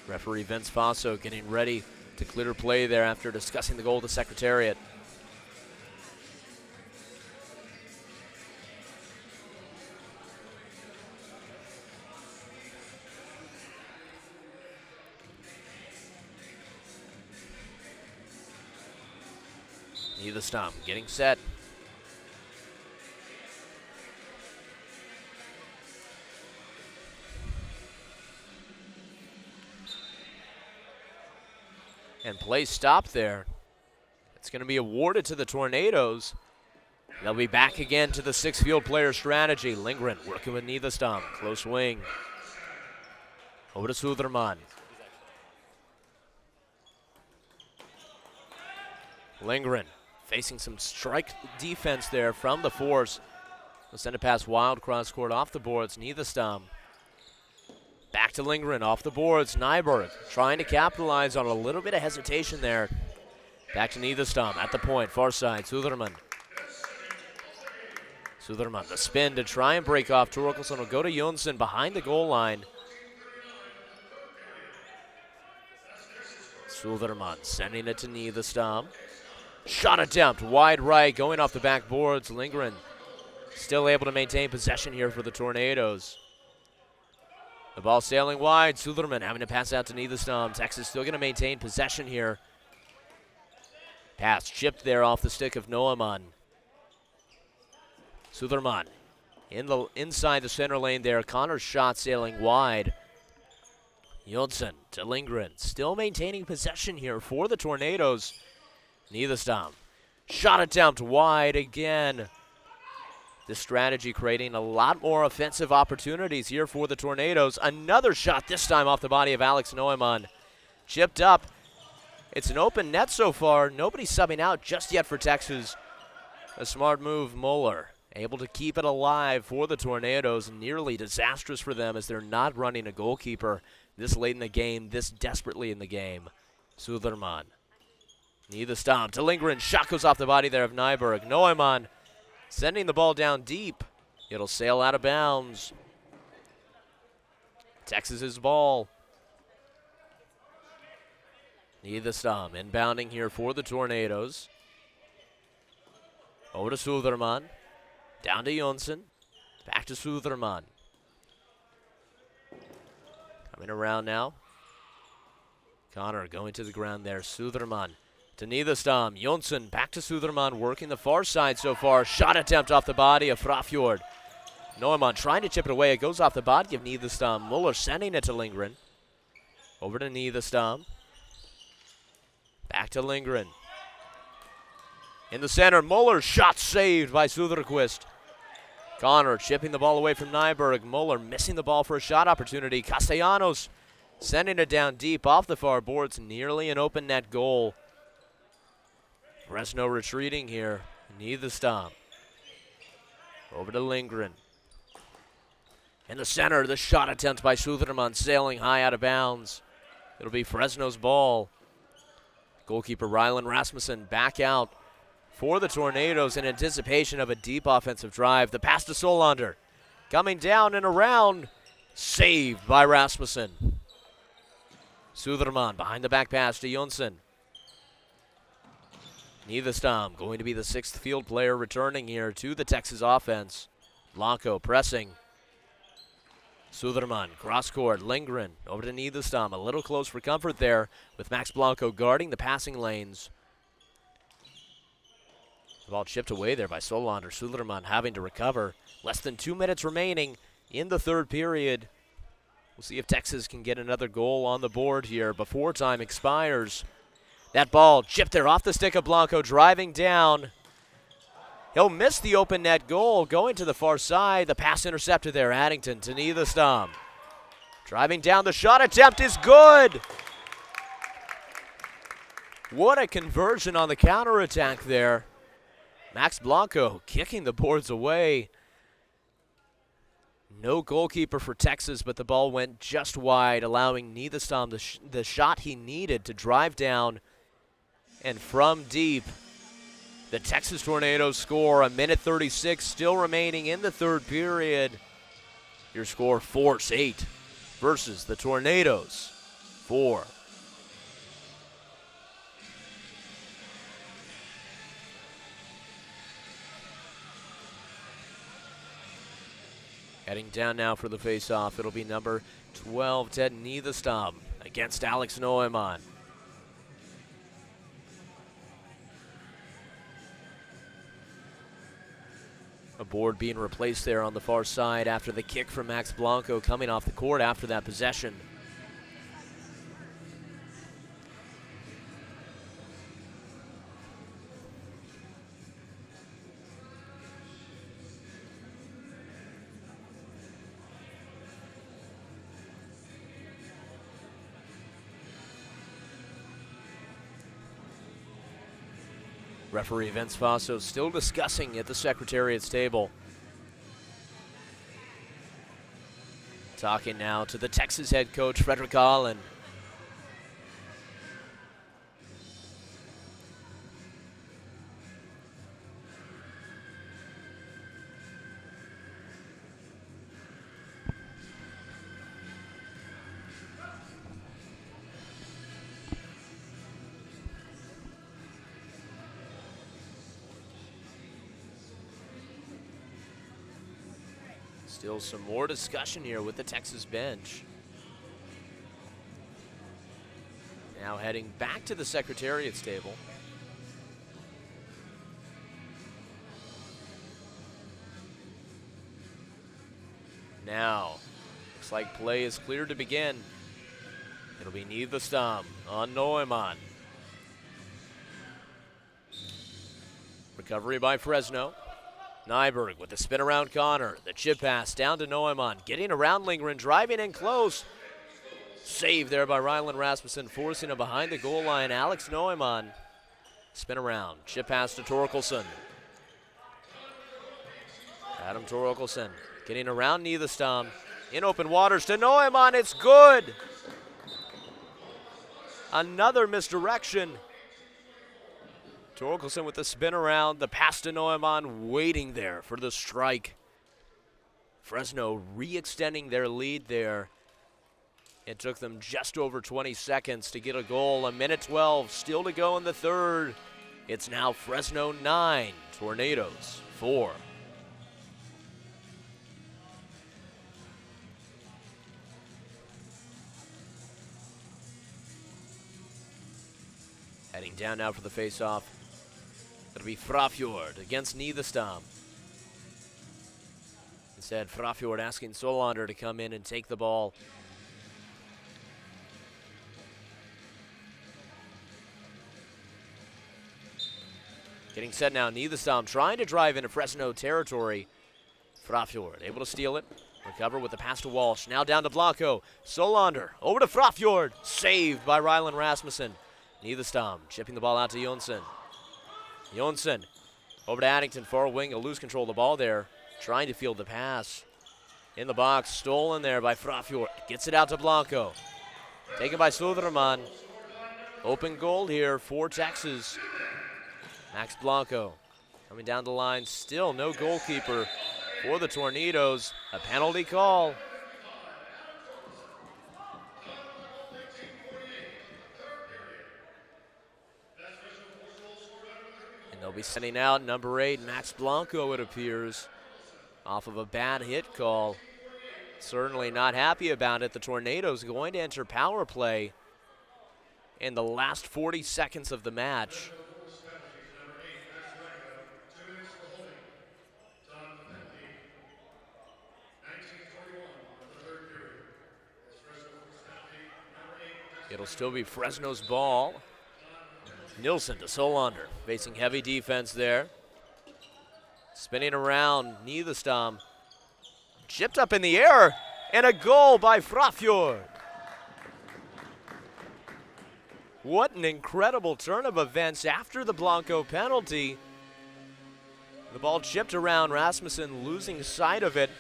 Referee Vince Faso getting ready to clear play there after discussing the goal with the Secretariat. Niederstam getting set. And play stopped there. It's going to be awarded to the Tornadoes. They'll be back again to the 6 field player strategy. Lindgren working with Niederstam. Close wing. Over to Söderman. Lindgren facing some strike defense there from the Force. We'll send it past Wild, cross court off the boards. Niederstam. Back to Lindgren, off the boards. Nyberg trying to capitalize on a little bit of hesitation there. Back to Niederstam at the point, far side, Söderman. Söderman, the spin to try and break off. Torkelson will go to Jonsson behind the goal line. Sulderman sending it to Niederstam. Shot attempt, wide right, going off the backboards. Lindgren still able to maintain possession here for the Tornadoes. The ball sailing wide. Sulderman having to pass out to Niederstam. Texas still going to maintain possession here. Pass chipped there off the stick of Noaman. Sulderman inside the center lane there. Connor's shot sailing wide. Jonsson to Lindgren. Still maintaining possession here for the Tornadoes. Niederstam. Shot attempt wide again. This strategy creating a lot more offensive opportunities here for the Tornadoes. Another shot, this time off the body of Alex Neumann. Chipped up. It's an open net so far. Nobody subbing out just yet for Texas. A smart move, Muller. Able to keep it alive for the Tornadoes. Nearly disastrous for them as they're not running a goalkeeper this late in the game, this desperately in the game. Sulderman. Niederstam to Lindgren. Shot goes off the body there of Nyberg. Neumann sending the ball down deep. It'll sail out of bounds. Texas's ball. Niederstam inbounding here for the Tornadoes. Over to Sulderman. Down to Jonsson. Back to Sulderman. Coming around now. Connor going to the ground there. Sulderman to Niederstam. Jonsson back to Sulderman, working the far side so far. Shot attempt off the body of Frafjord. Neumann trying to chip it away. It goes off the body of Niederstam. Muller sending it to Lindgren. Over to Niederstam. Back to Lindgren. In the center, Muller shot saved by Söderqvist. Connor chipping the ball away from Nyberg. Muller missing the ball for a shot opportunity. Castellanos sending it down deep off the far boards. Nearly an open net goal. Fresno retreating here. Niederstam. Over to Lindgren. In the center, the shot attempt by Sulderman sailing high out of bounds. It'll be Fresno's ball. Goalkeeper Rylan Rasmussen back out for the Tornadoes in anticipation of a deep offensive drive. The pass to Solander. Coming down and around. Saved by Rasmussen. Sulderman behind the back pass to Jonsson. Niederstam going to be the sixth field player returning here to the Texas offense. Blanco pressing. Sulderman, cross court, Lindgren over to Niederstam. A little close for comfort there with Max Blanco guarding the passing lanes. The ball chipped away there by Solander. Sulderman having to recover. Less than 2 minutes remaining in the third period. We'll see if Texas can get another goal on the board here before time expires. That ball chipped there off the stick of Blanco, driving down. He'll miss the open net goal, going to the far side. The pass intercepted there, Addington to Niederstam. Driving down, the shot attempt is good. What a conversion on the counterattack there. Max Blanco kicking the boards away. No goalkeeper for Texas, but the ball went just wide, allowing Niederstam the shot he needed to drive down. And from deep, the Texas Tornadoes score. A minute 36 still remaining in the third period. Your score, Force 8 versus the Tornadoes 4. Heading down now for the face-off. It'll be number 12, Ted Niederstam, against Alex Neumann. A board being replaced there on the far side after the kick from Max Blanco coming off the court after that possession. Referee Vince Faso still discussing at the Secretariat's table. Talking now to the Texas head coach, Frederick Allen. Still some more discussion here with the Texas bench. Now heading back to the Secretariat's table. Now, looks like play is clear to begin. It'll be Niederstam on Neumann. Recovery by Fresno. Nyberg with the spin around Connor. The chip pass down to Neumann. Getting around Lindgren, driving in close. Save there by Ryland Rasmussen, forcing him behind the goal line. Alex Neumann. Spin around. Chip pass to Torkelson. Adam Torkelson getting around Niederstam. In open waters to Neumann. It's good. Another misdirection. Torkelson with the spin around. The pass to Neumann, waiting there for the strike. Fresno re-extending their lead there. It took them just over 20 seconds to get a goal. A minute 12 still to go in the third. It's now Fresno 9, Tornadoes 4. Heading down now for the face-off. It'll be Frafjord against Niederstam. Instead, Frafjord asking Solander to come in and take the ball. Getting set now, Niederstam trying to drive into Fresno territory. Frafjord able to steal it. Recover with the pass to Walsh. Now down to Blanco. Solander over to Frafjord. Saved by Ryland Rasmussen. Niederstam chipping the ball out to Jonsson. Jonsson over to Addington, far wing. He'll lose control of the ball there. Trying to field the pass. In the box, stolen there by Frafjord. Gets it out to Blanco. Taken by Soderman. Open goal here for Texas. Max Blanco coming down the line. Still no goalkeeper for the Tornadoes. A penalty call. And they'll be sending out number 8, Max Blanco, it appears, off of a bad hit call. Certainly not happy about it. The Tornadoes going to enter power play in the last 40 seconds of the match. It'll still be Fresno's ball. Nilsson to Solander, facing heavy defense there. Spinning around, Niederstam. Chipped up in the air, and a goal by Frafjord. What an incredible turn of events after the Blanco penalty. The ball chipped around, Rasmussen losing sight of it,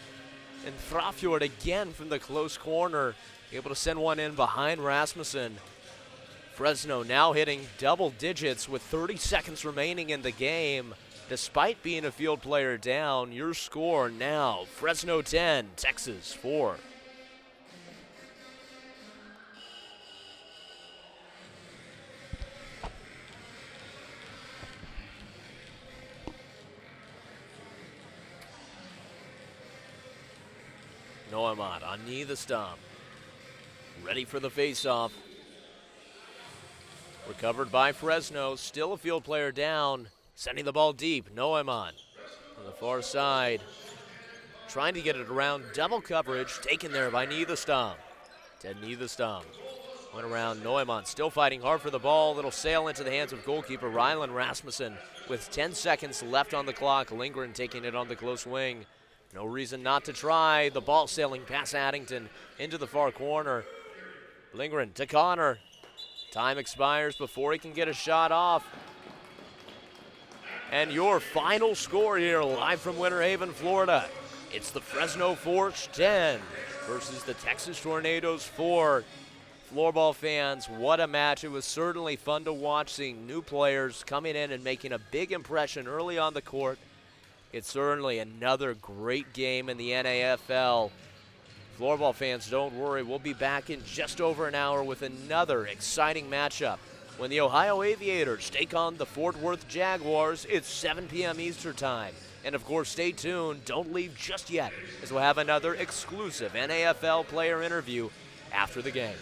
and Frafjord again from the close corner, able to send one in behind Rasmussen. Fresno now hitting double digits with 30 seconds remaining in the game. Despite being a field player down, your score now, Fresno 10, Texas 4. Neumann on Niederstam. Ready for the face-off. Recovered by Fresno, still a field player down. Sending the ball deep, Neumann on the far side. Trying to get it around, double coverage, taken there by Niederstam. Ted Niederstam went around Neumann, still fighting hard for the ball. It'll sail into the hands of goalkeeper Ryland Rasmussen with 10 seconds left on the clock. Lindgren taking it on the close wing. No reason not to try. The ball sailing past Addington into the far corner. Lindgren to Connor. Time expires before he can get a shot off. And your final score here, live from Winter Haven, Florida. It's the Fresno Forge 10 versus the Texas Tornadoes 4. Floorball fans, what a match. It was certainly fun to watch, seeing new players coming in and making a big impression early on the court. It's certainly another great game in the NAFL. Floorball fans, don't worry. We'll be back in just over an hour with another exciting matchup. When the Ohio Aviators take on the Fort Worth Jaguars, it's 7 p.m. Eastern Time. And, of course, stay tuned. Don't leave just yet, as we'll have another exclusive NAFL player interview after the game.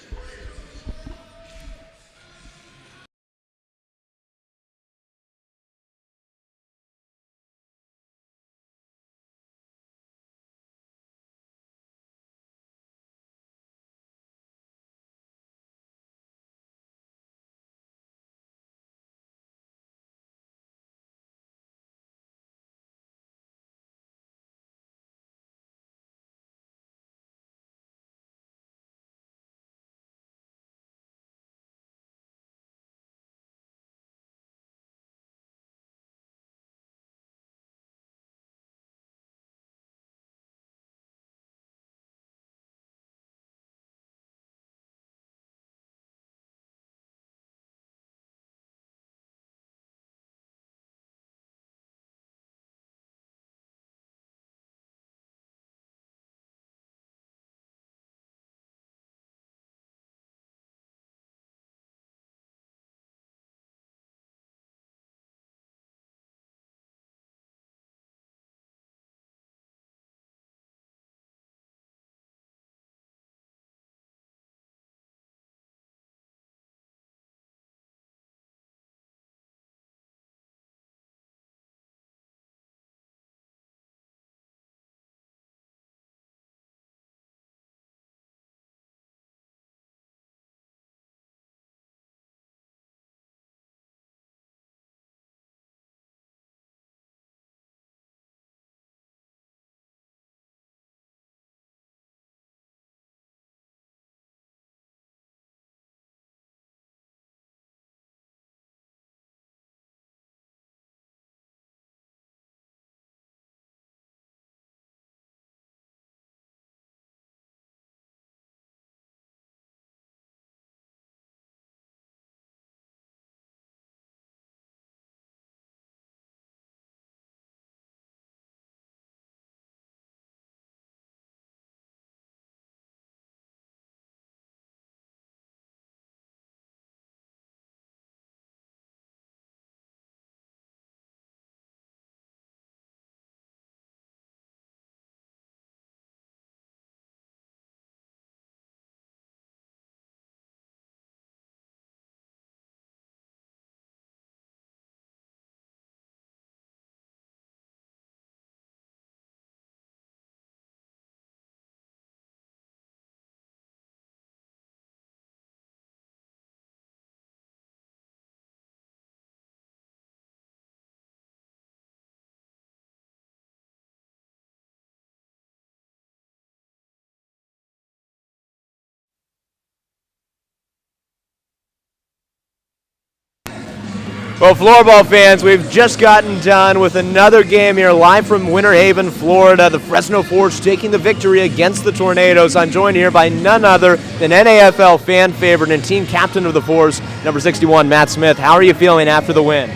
Well, floorball fans, we've just gotten done with another game here live from Winter Haven, Florida. The Fresno Force taking the victory against the Tornadoes. I'm joined here by none other than NAFL fan favorite and team captain of the Force, number 61, Matt Smith. How are you feeling after the win?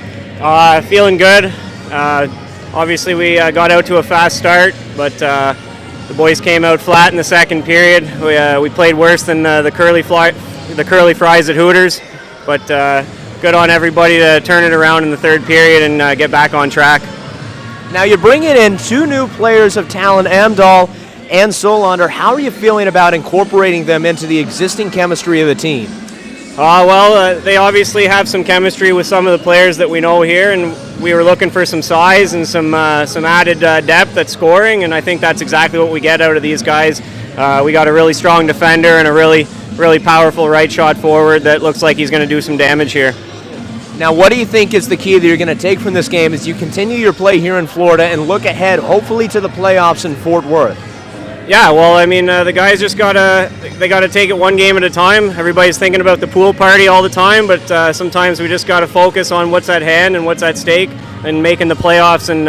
Feeling good. Obviously, we got out to a fast start, but the boys came out flat in the second period. We played worse than the curly fries at Hooters, but good on everybody to turn it around in the third period and get back on track. Now you're bringing in two new players of talent, Amdahl and Solander. How are you feeling about incorporating them into the existing chemistry of the team? They obviously have some chemistry with some of the players that we know here, and we were looking for some size and some added depth at scoring, and I think that's exactly what we get out of these guys. We got a really strong defender and a really powerful right shot forward that looks like he's going to do some damage here. Now, what do you think is the key that you're going to take from this game as you continue your play here in Florida and look ahead, hopefully, to the playoffs in Fort Worth? Yeah, well, I mean, the guys just gotta take it one game at a time. Everybody's thinking about the pool party all the time, but sometimes we just gotta focus on what's at hand and what's at stake, and making the playoffs and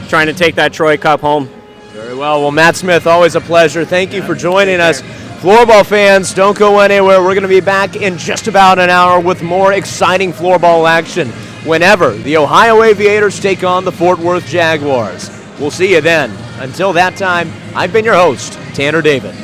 trying to take that Troy Cup home. Very well. Well, Matt Smith, always a pleasure. Thank you for joining us. Floorball fans, don't go anywhere. We're going to be back in just about an hour with more exciting floorball action whenever the Ohio Aviators take on the Fort Worth Jaguars. We'll see you then. Until that time, I've been your host, Tanner David.